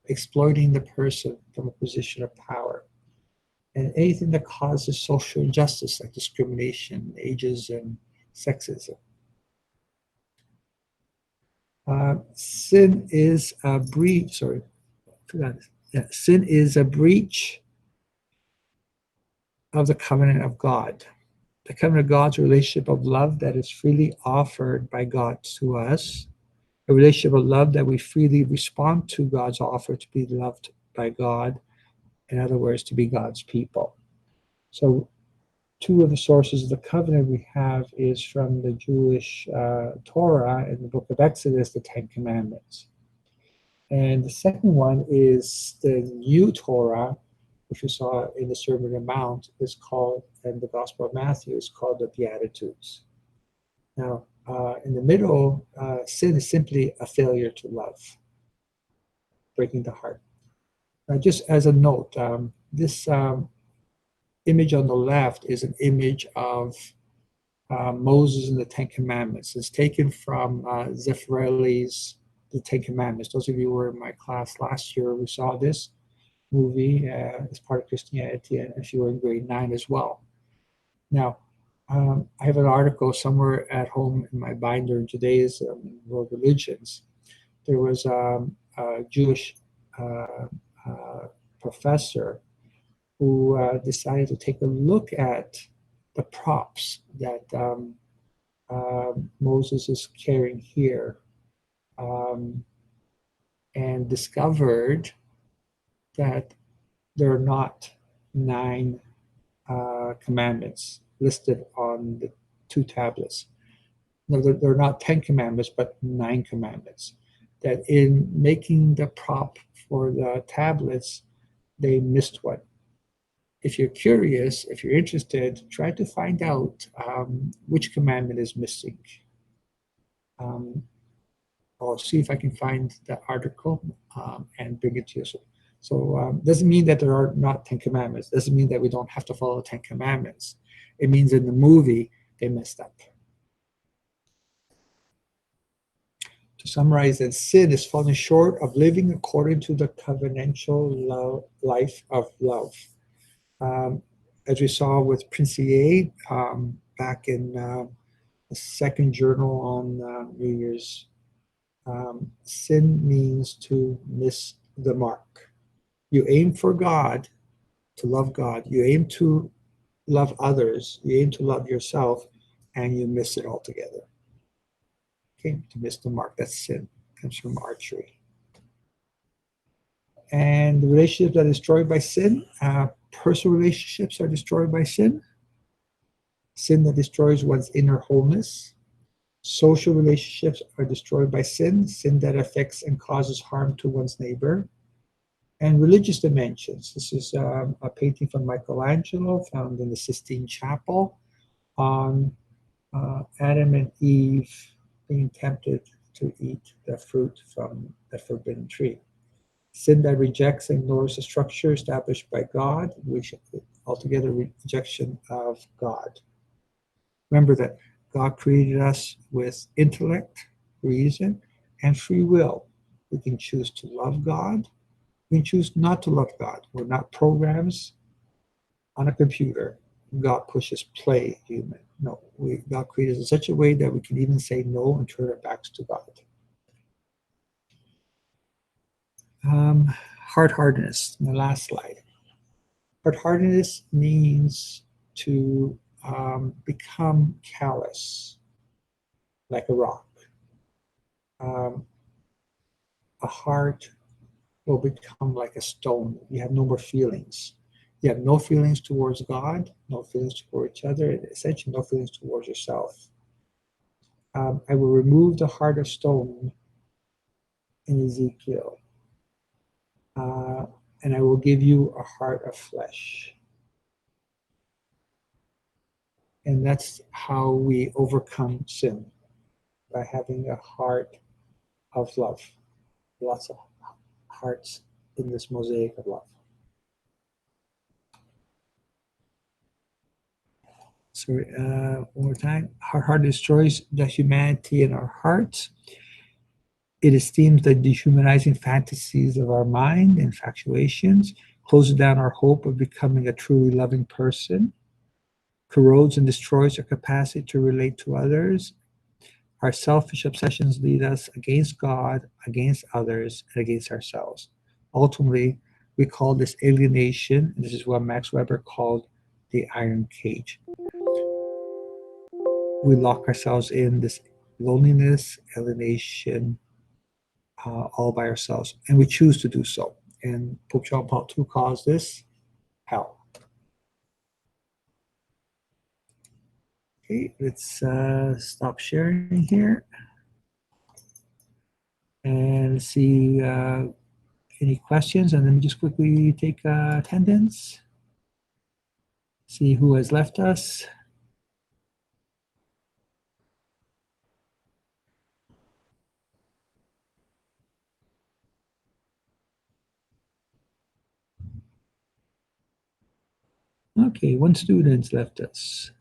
exploiting the person from a position of power. And anything that causes social injustice like discrimination, ageism, sexism. Sin is a breach, sorry, forgot this. Yeah, sin is a breach of the covenant of God. The covenant of God's relationship of love that is freely offered by God to us, a relationship of love that we freely respond to God's offer to be loved by God, in other words, to be God's people. So two of the sources of the covenant we have is from the Jewish Torah in the book of Exodus, the Ten Commandments. And the second one is the new Torah, which we saw in the Sermon on the Mount, is called, and the Gospel of Matthew is called the Beatitudes. Now, in the middle, sin is simply a failure to love, breaking the heart. Now, just as a note, this image on the left is an image of Moses and the Ten Commandments. It's taken from Zeffirelli's The Ten Commandments. Those of you who were in my class last year, we saw this movie as part of Christianity, and if you were in grade 9 as well. Now, I have an article somewhere at home in my binder, Judaism and World Religions. There was a Jewish professor who decided to take a look at the props that Moses is carrying here, and discovered that there are not 9 commandments listed on the 2 tablets. No, there are not 10 commandments, but 9 commandments. That in making the prop for the tablets, they missed one. If you're curious, if you're interested, try to find out which commandment is missing. I'll see if I can find the article and bring it to you. So doesn't mean that there are not 10 commandments. Doesn't mean that we don't have to follow the 10 commandments. It means in the movie, they messed up. To summarize, that sin is falling short of living according to the covenantal life of love. As we saw with Princier back in the second journal on New Year's, sin means to miss the mark. You aim for God, to love God. You aim to love others. You aim to love yourself, and you miss it altogether. Okay, to miss the mark, that's sin. Comes from archery. And the relationships that are destroyed by sin, personal relationships are destroyed by sin. Sin that destroys one's inner wholeness. Social relationships are destroyed by sin, sin that affects and causes harm to one's neighbor. And religious dimensions. This is a painting from Michelangelo found in the Sistine Chapel on Adam and Eve being tempted to eat the fruit from the forbidden tree. Sin that rejects and ignores the structure established by God, which altogether rejection of God. Remember that God created us with intellect, reason, and free will. We can choose to love God. We can choose not to love God. We're not programs on a computer. God pushes play human. No, God created us in such a way that we can even say no and turn our backs to God. Hard-heartedness, my last slide. Hard-heartedness means to become callous, like a rock. A heart will become like a stone. You have no more feelings. You have no feelings towards God, no feelings towards each other, and essentially no feelings towards yourself. I will remove the heart of stone in Ezekiel, and I will give you a heart of flesh. And that's how we overcome sin, by having a heart of love. Lots of hearts in this mosaic of love. So one more time. Our heart destroys the humanity in our hearts. It esteems the dehumanizing fantasies of our mind, infatuations, closes down our hope of becoming a truly loving person, corrodes and destroys our capacity to relate to others. Our selfish obsessions lead us against God, against others, and against ourselves. Ultimately, we call this alienation, and this is what Max Weber called the iron cage. We lock ourselves in this loneliness, alienation, all by ourselves, and we choose to do so. And Pope John Paul II calls this hell. Okay, let's stop sharing here and see any questions. And let me just quickly take attendance, see who has left us. Okay, one student's left us.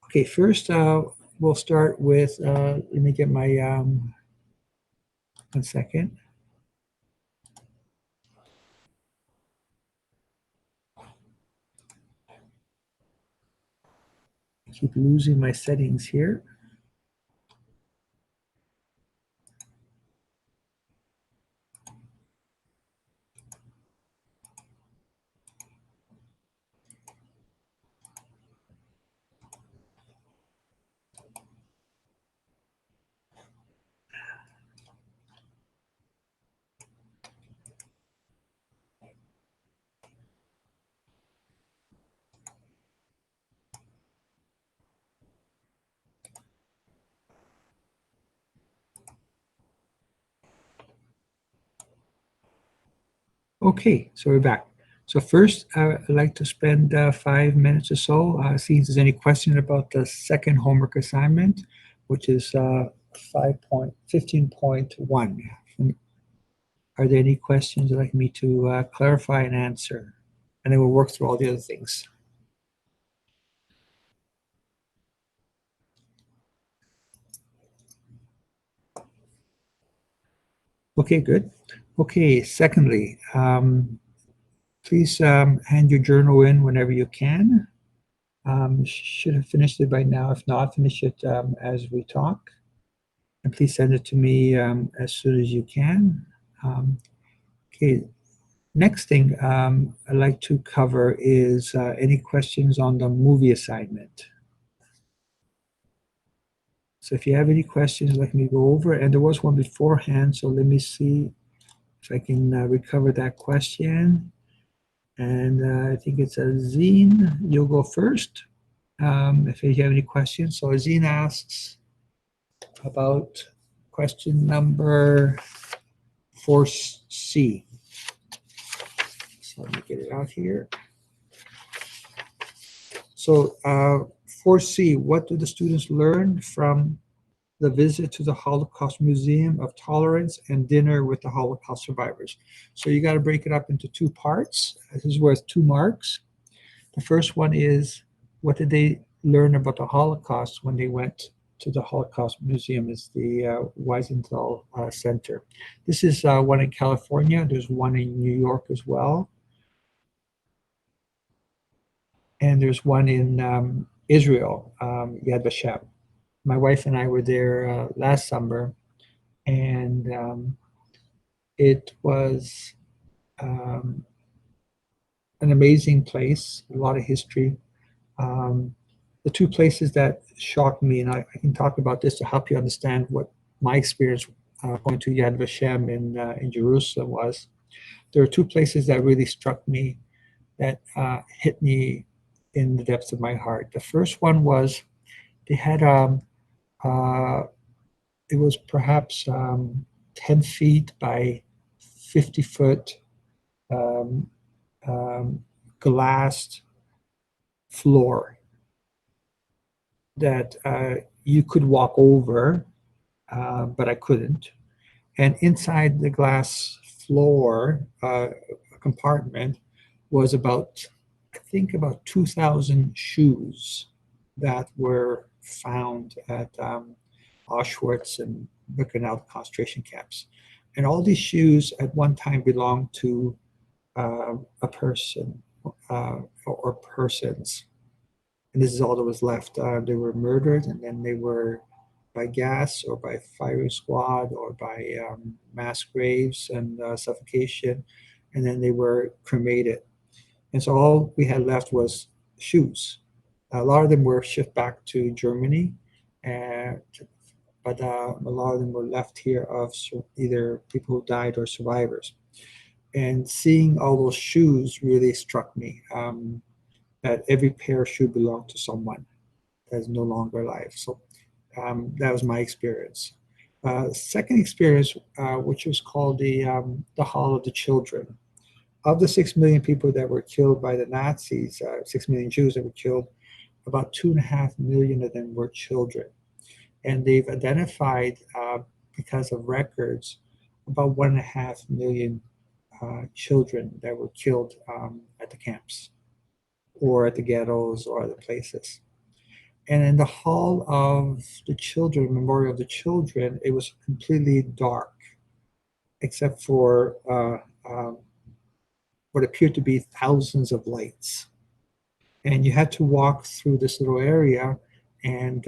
Okay, first we'll start with, let me get my, 1 second. I keep losing my settings here. Okay, so we're back. So first, I'd like to spend 5 minutes or so, seeing if there's any question about the second homework assignment, which is 15.1. Are there any questions you'd like me to clarify and answer? And then we'll work through all the other things. Okay, good. Okay, secondly, please hand your journal in whenever you can. Should have finished it by now. If not, finish it as we talk. And please send it to me as soon as you can. Okay, next thing I'd like to cover is any questions on the movie assignment. So if you have any questions, let me go over. And there was one beforehand, so let me see if I can recover that question. And I think it's Azine. You'll go first if you have any questions. So Azine asks about question number 4C. So let me get it out here. So 4C, what do the students learn from the visit to the Holocaust Museum of Tolerance, and dinner with the Holocaust survivors. So you got to break it up into two parts. This is worth 2 marks. The first one is, what did they learn about the Holocaust when they went to the Holocaust Museum? Is the Wiesenthal Center. This is one in California. There's one in New York as well. And there's one in Israel, Yad Vashem. My wife and I were there last summer, and it was um, an amazing place, a lot of history. The 2 places that shocked me, and I can talk about this to help you understand what my experience going to Yad Vashem in Jerusalem was. There are 2 places that really struck me, that hit me in the depths of my heart. The first one was, they had it was perhaps 10 feet by 50 foot um, glassed floor that you could walk over, but I couldn't. And inside the glass floor compartment was about, I think, about 2,000 shoes that were found at Auschwitz and Birkenau concentration camps. And all these shoes at one time belonged to a person or persons. And this is all that was left. They were murdered, and then they were by gas or by firing squad or by mass graves and suffocation, and then they were cremated. And so all we had left was shoes. A lot of them were shipped back to Germany, and but a lot of them were left here of either people who died or survivors. And seeing all those shoes really struck me, that every pair of shoe belonged to someone that is no longer alive. So that was my experience. Second experience, which was called the Hall of the Children. Of the 6 million people that were killed by the Nazis, 6 million Jews that were killed, about 2.5 million of them were children. And they've identified, because of records, about 1.5 million children that were killed at the camps or at the ghettos or other places. And in the Hall of the Children, Memorial of the Children, it was completely dark, except for what appeared to be thousands of lights. And you had to walk through this little area, and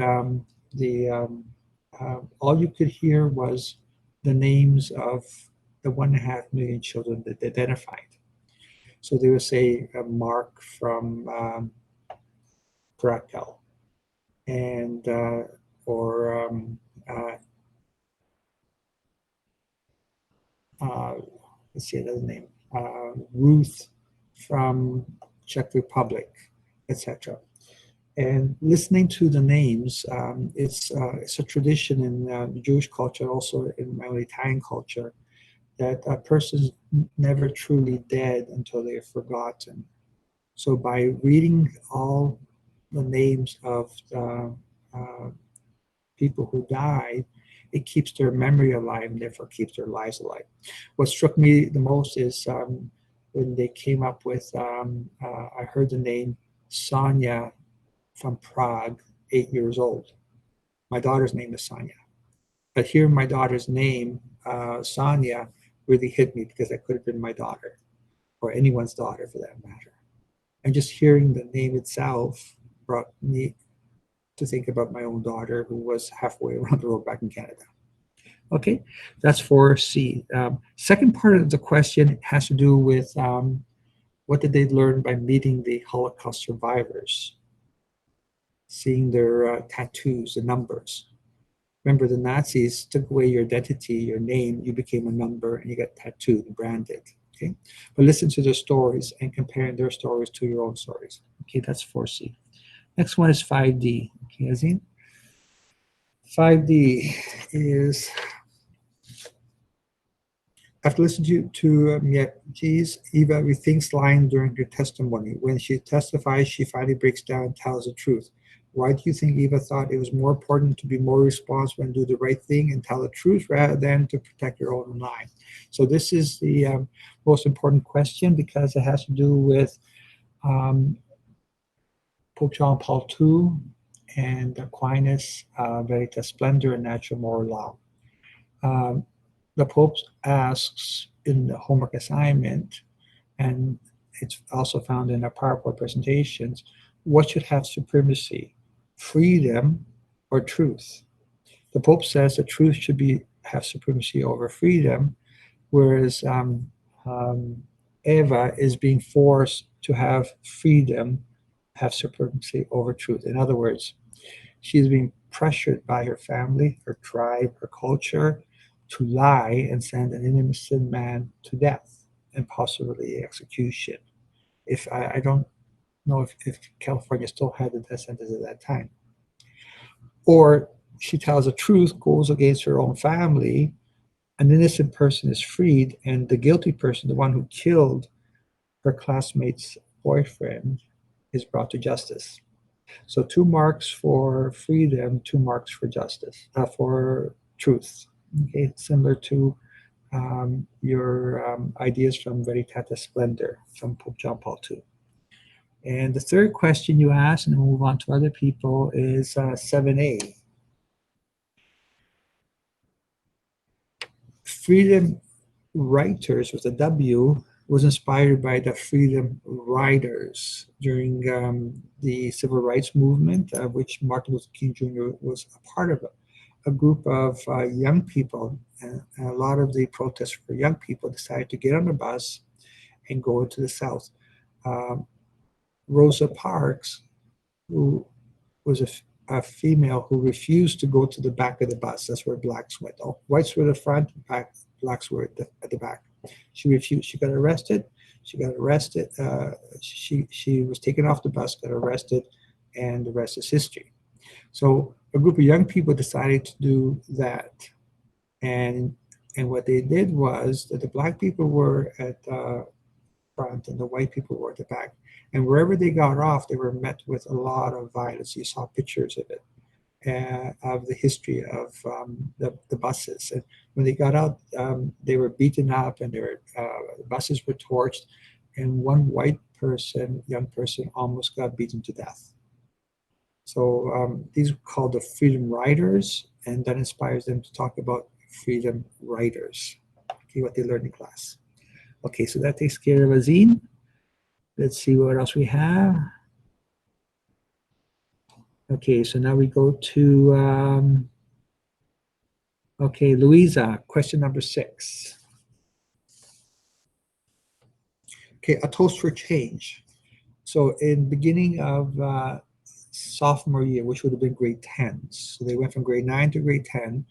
all you could hear was the names of the 1.5 million children that they identified. So they would say Mark from Krakow, and or let's see another name, Ruth from Czech Republic, etc. And listening to the names, it's a tradition in the Jewish culture, also in my own Italian culture, that a person's never truly dead until they are forgotten. So by reading all the names of the people who died, it keeps their memory alive and therefore keeps their lives alive. What struck me the most is when they came up with, I heard the name Sonia from Prague, 8 years old. My daughter's name is Sonia. But hearing my daughter's name, Sonia, really hit me, because that could have been my daughter or anyone's daughter for that matter. And just hearing the name itself brought me to think about my own daughter, who was halfway around the world back in Canada. Okay, that's for C. Second part of the question has to do with what did they learn by meeting the Holocaust survivors, seeing their tattoos, the numbers. Remember, the Nazis took away your identity, your name, you became a number, and you got tattooed, branded. Okay, but listen to their stories and comparing their stories to your own stories. Okay, that's 4C. Next one is 5D. Okay, Azine? 5D is, after listening to Myeji's, Eva rethinks line during her testimony. When she testifies, she finally breaks down and tells the truth. Why do you think Eva thought it was more important to be more responsible and do the right thing and tell the truth rather than to protect your own life? So this is the most important question because it has to do with um, Pope John Paul II and Aquinas, Veritas Splendor and Natural Moral Law. The Pope asks in the homework assignment, and it's also found in our PowerPoint presentations, what should have supremacy, freedom or truth? The Pope says that truth should have supremacy over freedom, whereas Eva is being forced to have freedom have supremacy over truth. In other words, she is being pressured by her family, her tribe, her culture to lie and send an innocent man to death and possibly execution. If I don't know if California still had the death sentence at that time. Or she tells the truth, goes against her own family, an innocent person is freed, and the guilty person, the one who killed her classmate's boyfriend, is brought to justice. So 2 marks for freedom, 2 marks for justice, for truth. Okay, similar to your ideas from Veritatis Splendor from Pope John Paul II. And the third question you asked, and then we'll move on to other people, is 7A. Freedom Writers with a W was inspired by the Freedom Riders during the Civil Rights Movement, which Martin Luther King Jr. was a part of. A group of young people, and a lot of the protests for young people decided to get on a bus and go to the South. Um, Rosa Parks, who was a female who refused to go to the back of the bus. That's where blacks went. Oh, whites were the front, blacks were at the back. She refused. She got arrested. She was taken off the bus, got arrested, and the rest is history. So a group of young people decided to do that, and what they did was that the black people were at the front and the white people were at the back. And wherever they got off, they were met with a lot of violence. You saw pictures of it, of the history of the buses. And when they got out, they were beaten up and their buses were torched. And one white person, young person, almost got beaten to death. So these are called the Freedom Riders, and that inspires them to talk about freedom writers, okay, what they learned in class. Okay, so that takes care of Azine. Let's see what else we have. Okay, so now we go to, okay, Louisa, question number 6. Okay, a toast for change. So in beginning of sophomore year, which would have been grade 10, so they went from grade 9 to grade 10.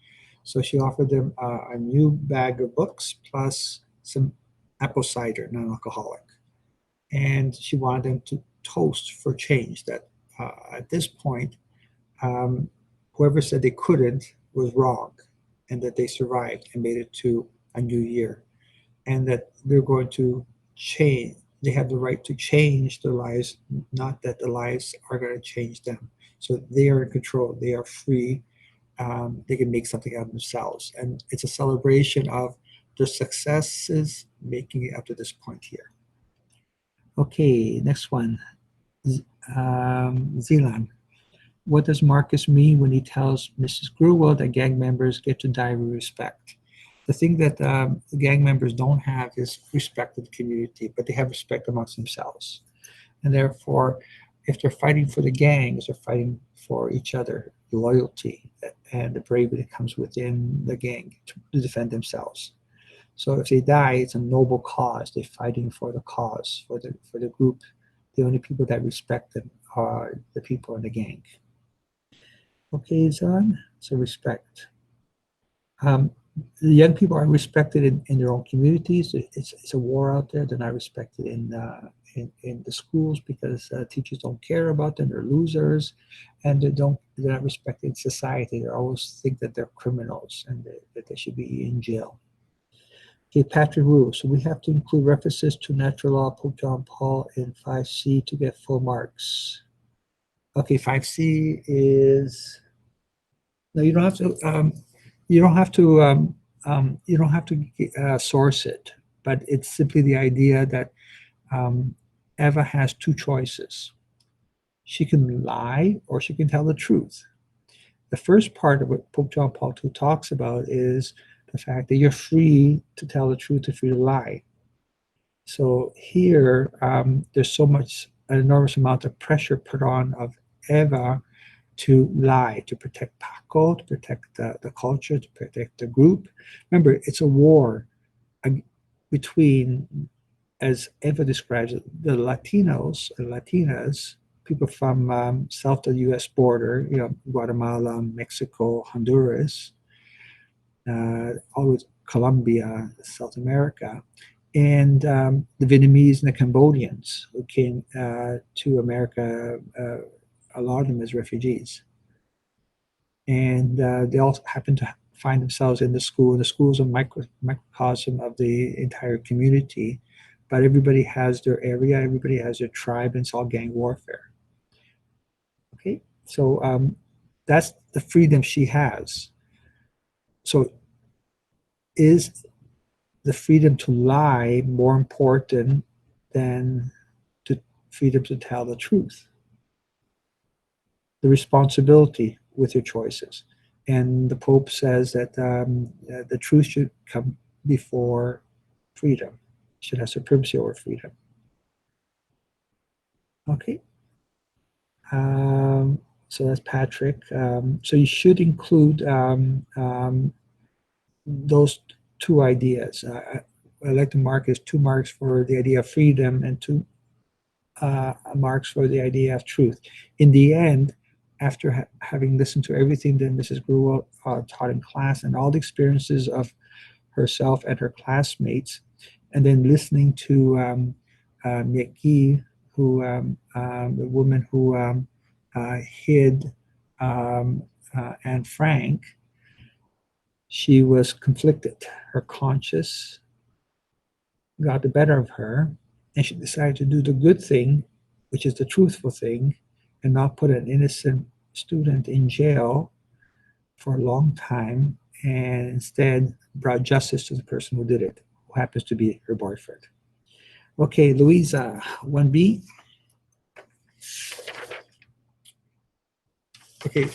So she offered them a new bag of books plus some apple cider, non-alcoholic. And she wanted them to toast for change, that at this point, whoever said they couldn't was wrong, and that they survived and made it to a new year, and that they're going to change. They have the right to change their lives, not that the lives are going to change them. So they are in control. They are free. They can make something out of themselves. And it's a celebration of their successes making it up to this point here. Okay, next one. Zealand. What does Marcus mean when he tells Mrs. Grewell that gang members get to die with respect? The thing that the gang members don't have is respect of the community, but they have respect amongst themselves. And therefore, if they're fighting for the gangs, they're fighting for each other, loyalty and the bravery that comes within the gang to defend themselves. So if they die, it's a noble cause. They're fighting for the cause, for the group. The only people that respect them are the people in the gang. Okay, Zan, so respect. The young people are respected in their own communities. It's a war out there. They're not respected in the schools because teachers don't care about them. They're losers, and they're not respected in society. They always think that they're criminals and that they should be in jail. Okay, Patrick Rule. So we have to include references to natural law, Pope John Paul in 5C to get full marks. Okay, 5C is, no, you don't have to, you don't have to, you don't have to source it, but it's simply the idea that um, Eva has two choices. She can lie or she can tell the truth. The first part of what Pope John Paul II talks about is the fact that you're free to tell the truth, you're free to lie. So here, there's so much, an enormous amount of pressure put on of Eva to lie, to protect Paco, to protect the culture, to protect the group. Remember, it's a war between, as Eva describes it, the Latinos and Latinas, people from south of the U.S. border, Guatemala, Mexico, Honduras, always Colombia, South America, and the Vietnamese and the Cambodians who came to America, a lot of them as refugees. And they all happen to find themselves in the school. The school is a microcosm of the entire community, but everybody has their area, everybody has their tribe, and it's all gang warfare. Okay, so that's the freedom she has. So is the freedom to lie more important than the freedom to tell the truth? The responsibility with your choices. And the Pope says that the truth should come before freedom, should have supremacy over freedom. Okay. So that's Patrick. So you should include those two ideas. I like to mark as 2 marks for the idea of freedom and 2 marks for the idea of truth. In the end, after having listened to everything that Mrs. Gruwell taught in class and all the experiences of herself and her classmates, and then listening to Mieki, who the woman who hid Anne Frank, she was conflicted. Her conscience got the better of her, and she decided to do the good thing, which is the truthful thing, and not put an innocent student in jail for a long time, and instead brought justice to the person who did it, who happens to be her boyfriend. Okay, Louisa, 1B. Okay,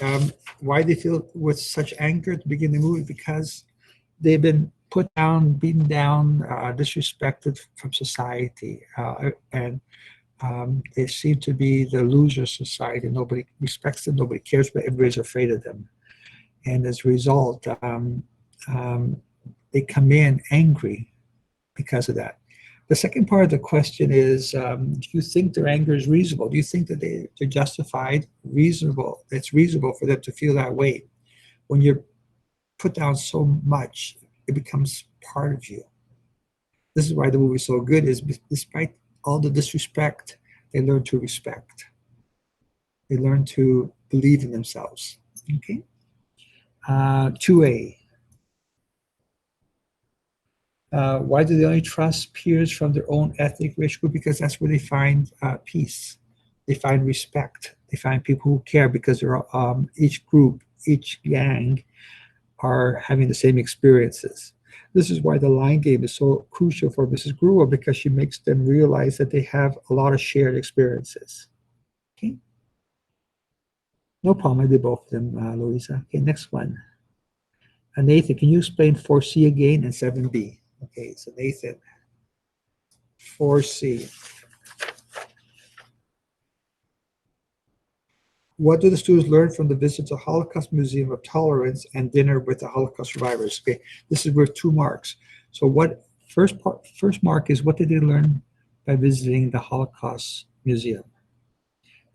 why they feel with such anger to begin the movie? Because they've been put down, beaten down, disrespected from society, and they seem to be the loser society. Nobody respects them, nobody cares, but everybody's afraid of them. And as a result, they come in angry because of that. The second part of the question is, do you think their anger is reasonable? Do you think that they're justified, reasonable? It's reasonable for them to feel that way. When you're put down so much, it becomes part of you. This is why the movie is so good, is despite all the disrespect, they learn to respect. They learn to believe in themselves. Okay. 2A. Why do they only trust peers from their own ethnic racial group? Because that's where they find peace. They find respect. They find people who care because they're each group, each gang are having the same experiences. This is why the line game is so crucial for Mrs. Gruwell, because she makes them realize that they have a lot of shared experiences. Okay. No problem. I did both of them, Louisa. Okay, next one. Nathan, can you explain 4C again and 7B? Okay, so Nathan, 4C. What do the students learn from the visit to Holocaust Museum of Tolerance and dinner with the Holocaust survivors? Okay, this is worth 2 marks. So what first mark is, what did they learn by visiting the Holocaust Museum?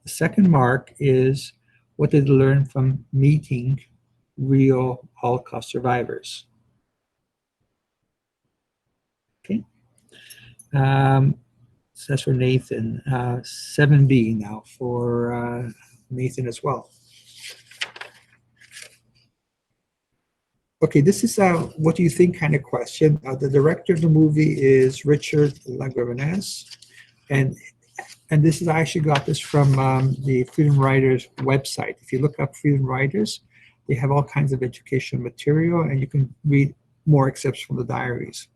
The second mark is, what did they learn from meeting real Holocaust survivors? Okay. So that's for Nathan. 7B now for Nathan as well. Okay, this is a what do you think kind of question. The director of the movie is Richard Laguerre, and and this is, I actually got this from the Freedom Writers website. If you look up Freedom Writers, they have all kinds of educational material, and you can read more excerpts from the diaries.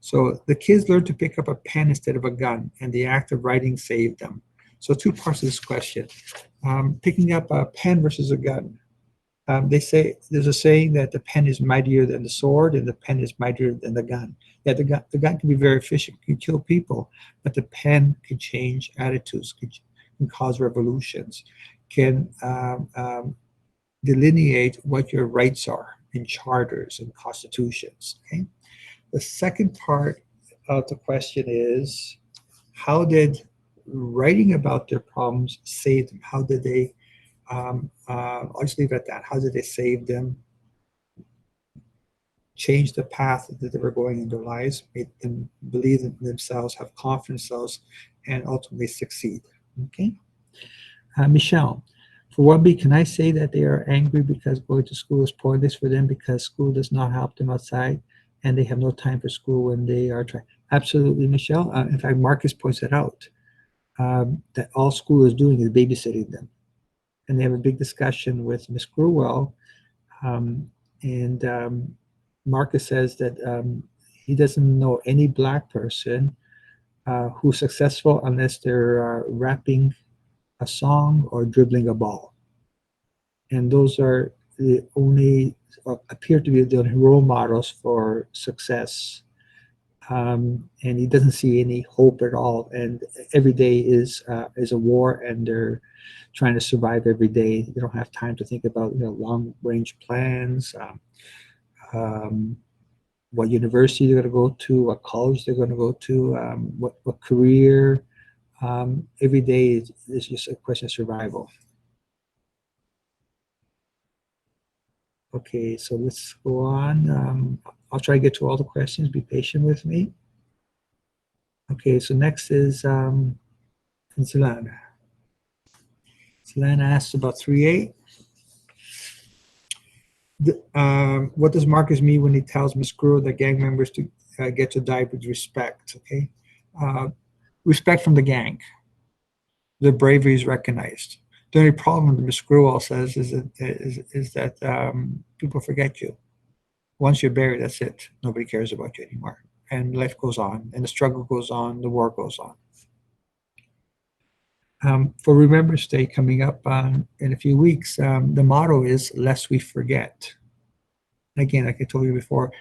So the kids learned to pick up a pen instead of a gun, and the act of writing saved them. So two parts of this question. Picking up a pen versus a gun. They say, there's a saying that the pen is mightier than the sword, and the pen is mightier than the gun. Yeah, the gun can be very efficient, can kill people, but the pen can change attitudes, can cause revolutions, can delineate what your rights are in charters and constitutions. Okay. The second part of the question is, how did writing about their problems save them? How did they, I'll just leave it at that. How did they save them, change the path that they were going in their lives, make them believe in themselves, have confidence in themselves, and ultimately succeed? Okay. Michelle, for 1B, can I say that they are angry because going to school is pointless for them because school does not help them outside and they have no time for school when they are trying? Absolutely, Michelle. In fact, Marcus points that out, that all school is doing is babysitting them. And they have a big discussion with Miss Grewell, and Marcus says that he doesn't know any Black person who's successful unless they're rapping a song or dribbling a ball. And those are the only, appear to be the role models for success. And he doesn't see any hope at all. And every day is a war, and they're trying to survive every day. They don't have time to think about long range plans, what university they're going to go to, what college they're going to go to, what career. Every day is just a question of survival. Okay, so let's go on. I'll try to get to all the questions. Be patient with me. Okay, so next is Zelana. Zelana asks about 3A. What does Marcus mean when he tells Miss Gruer that gang members to get to die with respect? Okay, respect from the gang. Their bravery is recognized. The only problem that Miss Gruel says is that people forget you. Once you're buried, that's it. Nobody cares about you anymore. And life goes on, and the struggle goes on, the war goes on. For Remembrance Day coming up in a few weeks, the motto is "Lest we forget." And again, like I told you before,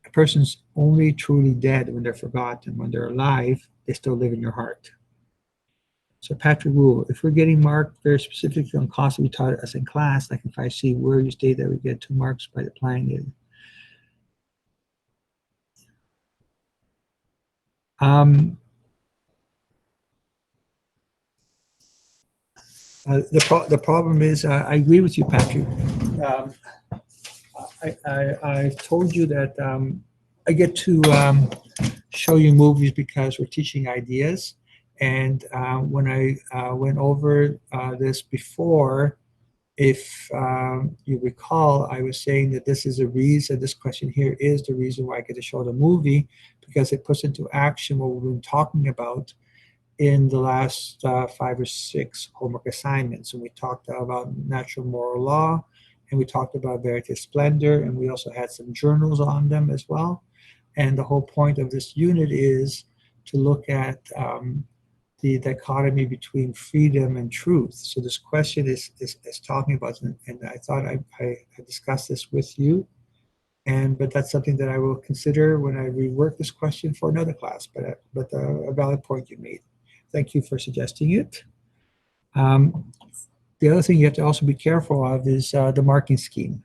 a person's only truly dead when they're forgotten. When they're alive, they still live in your heart. So Patrick Rule, if we're getting marked very specifically on concepts we taught us in class, like if I see where you state that we get 2 marks by applying it. The problem is, I agree with you, Patrick. I told you that I get to show you movies because we're teaching ideas. And when I went over this before, if you recall, I was saying that this is a reason, this question here is the reason why I get to show the movie, because it puts into action what we've been talking about in the last 5 or 6 homework assignments. And we talked about natural moral law, and we talked about Veritas Splendor, and we also had some journals on them as well. And the whole point of this unit is to look at the dichotomy between freedom and truth. So this question is talking about, and I thought I discussed this with you, but that's something that I will consider when I rework this question for another class, but a valid point you made. Thank you for suggesting it. The other thing you have to also be careful of is the marking scheme.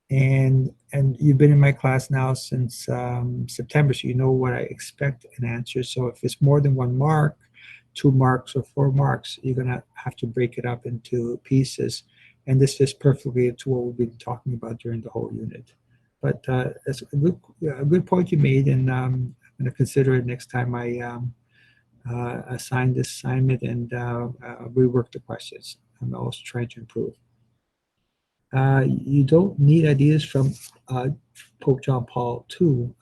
And you've been in my class now since September, so you know what I expect an answer. So if it's more than 1 mark, 2 marks or 4 marks, you're gonna have to break it up into pieces. And this fits perfectly into what we've been talking about during the whole unit. But that's a good point you made, and I'm gonna consider it next time I assign this assignment and rework the questions. I'm also trying to improve. You don't need ideas from Pope John Paul II.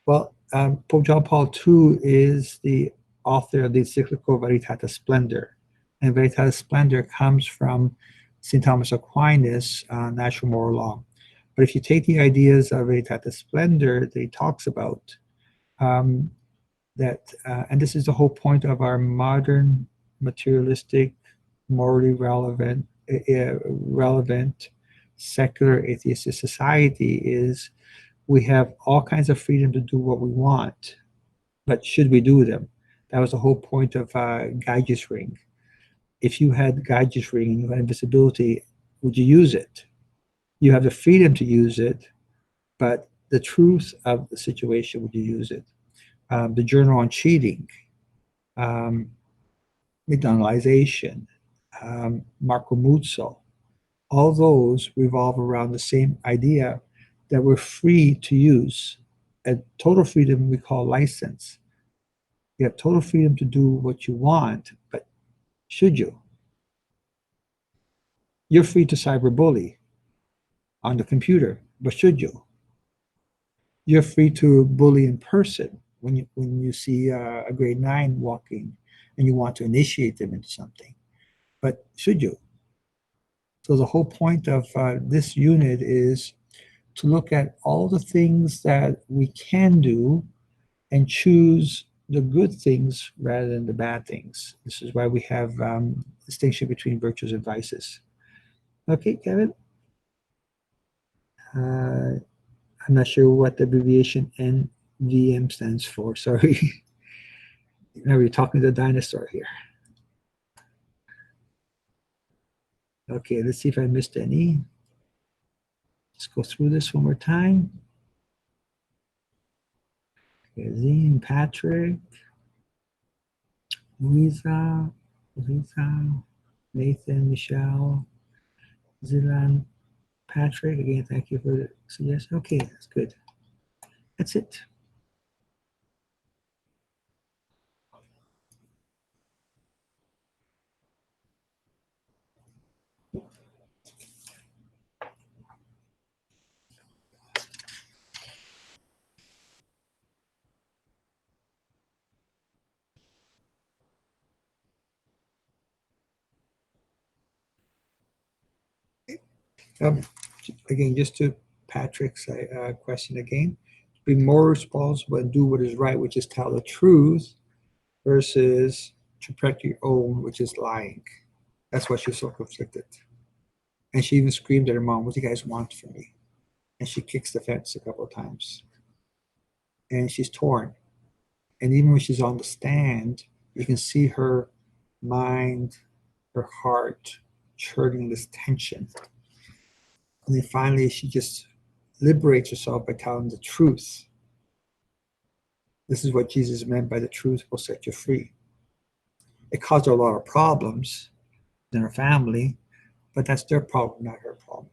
Pope John Paul II is the author of the encyclical Veritatis Splendor. And Veritatis Splendor comes from St. Thomas Aquinas, Natural Moral Law. But if you take the ideas of Veritatis Splendor, they talks about that, and this is the whole point of our modern, materialistic, morally relevant, secular, atheistic society, is we have all kinds of freedom to do what we want, but should we do them? That was the whole point of Geiger's ring. If you had Geiger's ring and you had invisibility, would you use it? You have the freedom to use it, but the truth of the situation, would you use it? The Journal on Cheating, McDonaldization, Marco Muzzo, all those revolve around the same idea that we're free to use. And total freedom we call license. You have total freedom to do what you want, but should you? You're free to cyberbully on the computer, but should you? You're free to bully in person when you see a grade 9 walking and you want to initiate them into something, but should you? So the whole point of this unit is to look at all the things that we can do and choose the good things rather than the bad things. This is why we have distinction between virtues and vices. Okay, Kevin? I'm not sure what the abbreviation NVM stands for. Sorry. Now we're talking to the dinosaur here. Okay, let's see if I missed any. Let's go through this one more time. Okay, Zine, Patrick, Louisa, Nathan, Michelle, Zilan, Patrick. Again, thank you for the suggestion. Okay, that's good. That's it. Um, Again, just to Patrick's question again, be more responsible and do what is right, which is tell the truth, versus to protect your own, which is lying. That's why she's so conflicted. And she even screamed at her mom, "What do you guys want from me?" And she kicks the fence a couple of times. And she's torn. And even when she's on the stand, you can see her mind, her heart churning this tension. And then finally, she just liberates herself by telling the truth. This is what Jesus meant by the truth will set you free. It caused her a lot of problems in her family, but that's their problem, not her problem.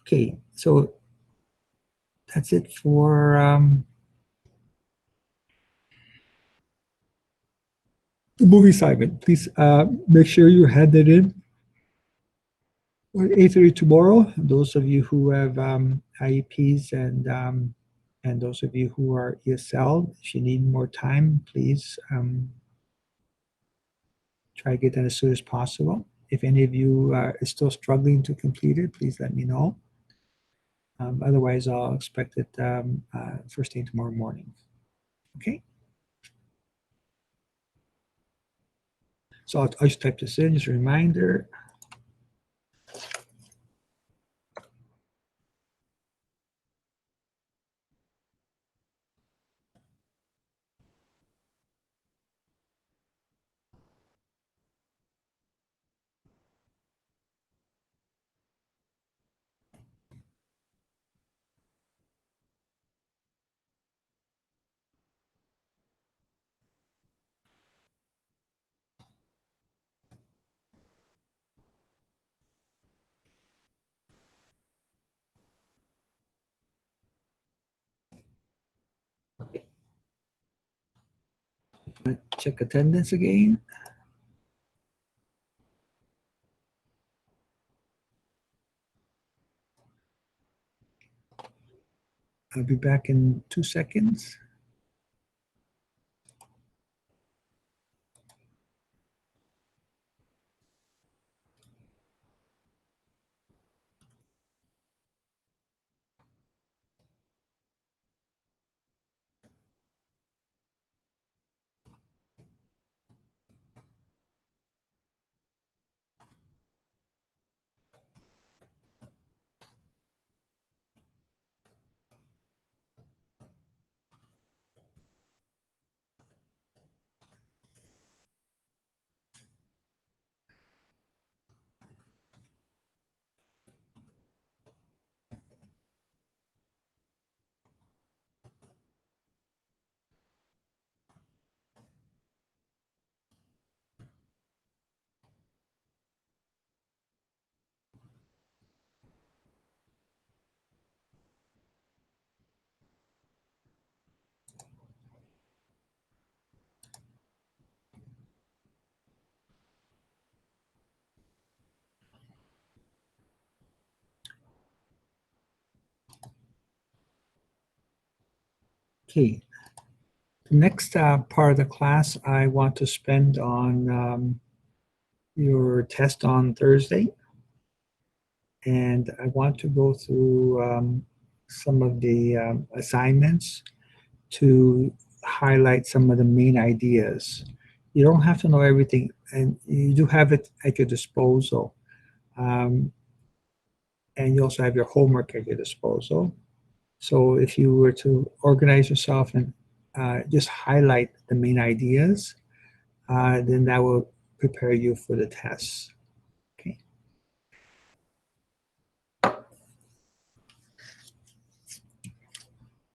Okay, so that's it for the movie assignment. Please make sure you hand it in at 8:30 tomorrow. Those of you who have IEPs and those of you who are ESL, if you need more time, please try to get that as soon as possible. If any of you are still struggling to complete it, please let me know. Otherwise, I'll expect it first thing tomorrow morning. Okay? So I'll just type this in, just a reminder. Check attendance again. I'll be back in 2 seconds. Okay. The next part of the class I want to spend on your test on Thursday. And I want to go through some of the assignments to highlight some of the main ideas. You don't have to know everything, and you do have it at your disposal. Um, and you also have your homework at your disposal. So if you were to organize yourself and just highlight the main ideas, then that will prepare you for the tests.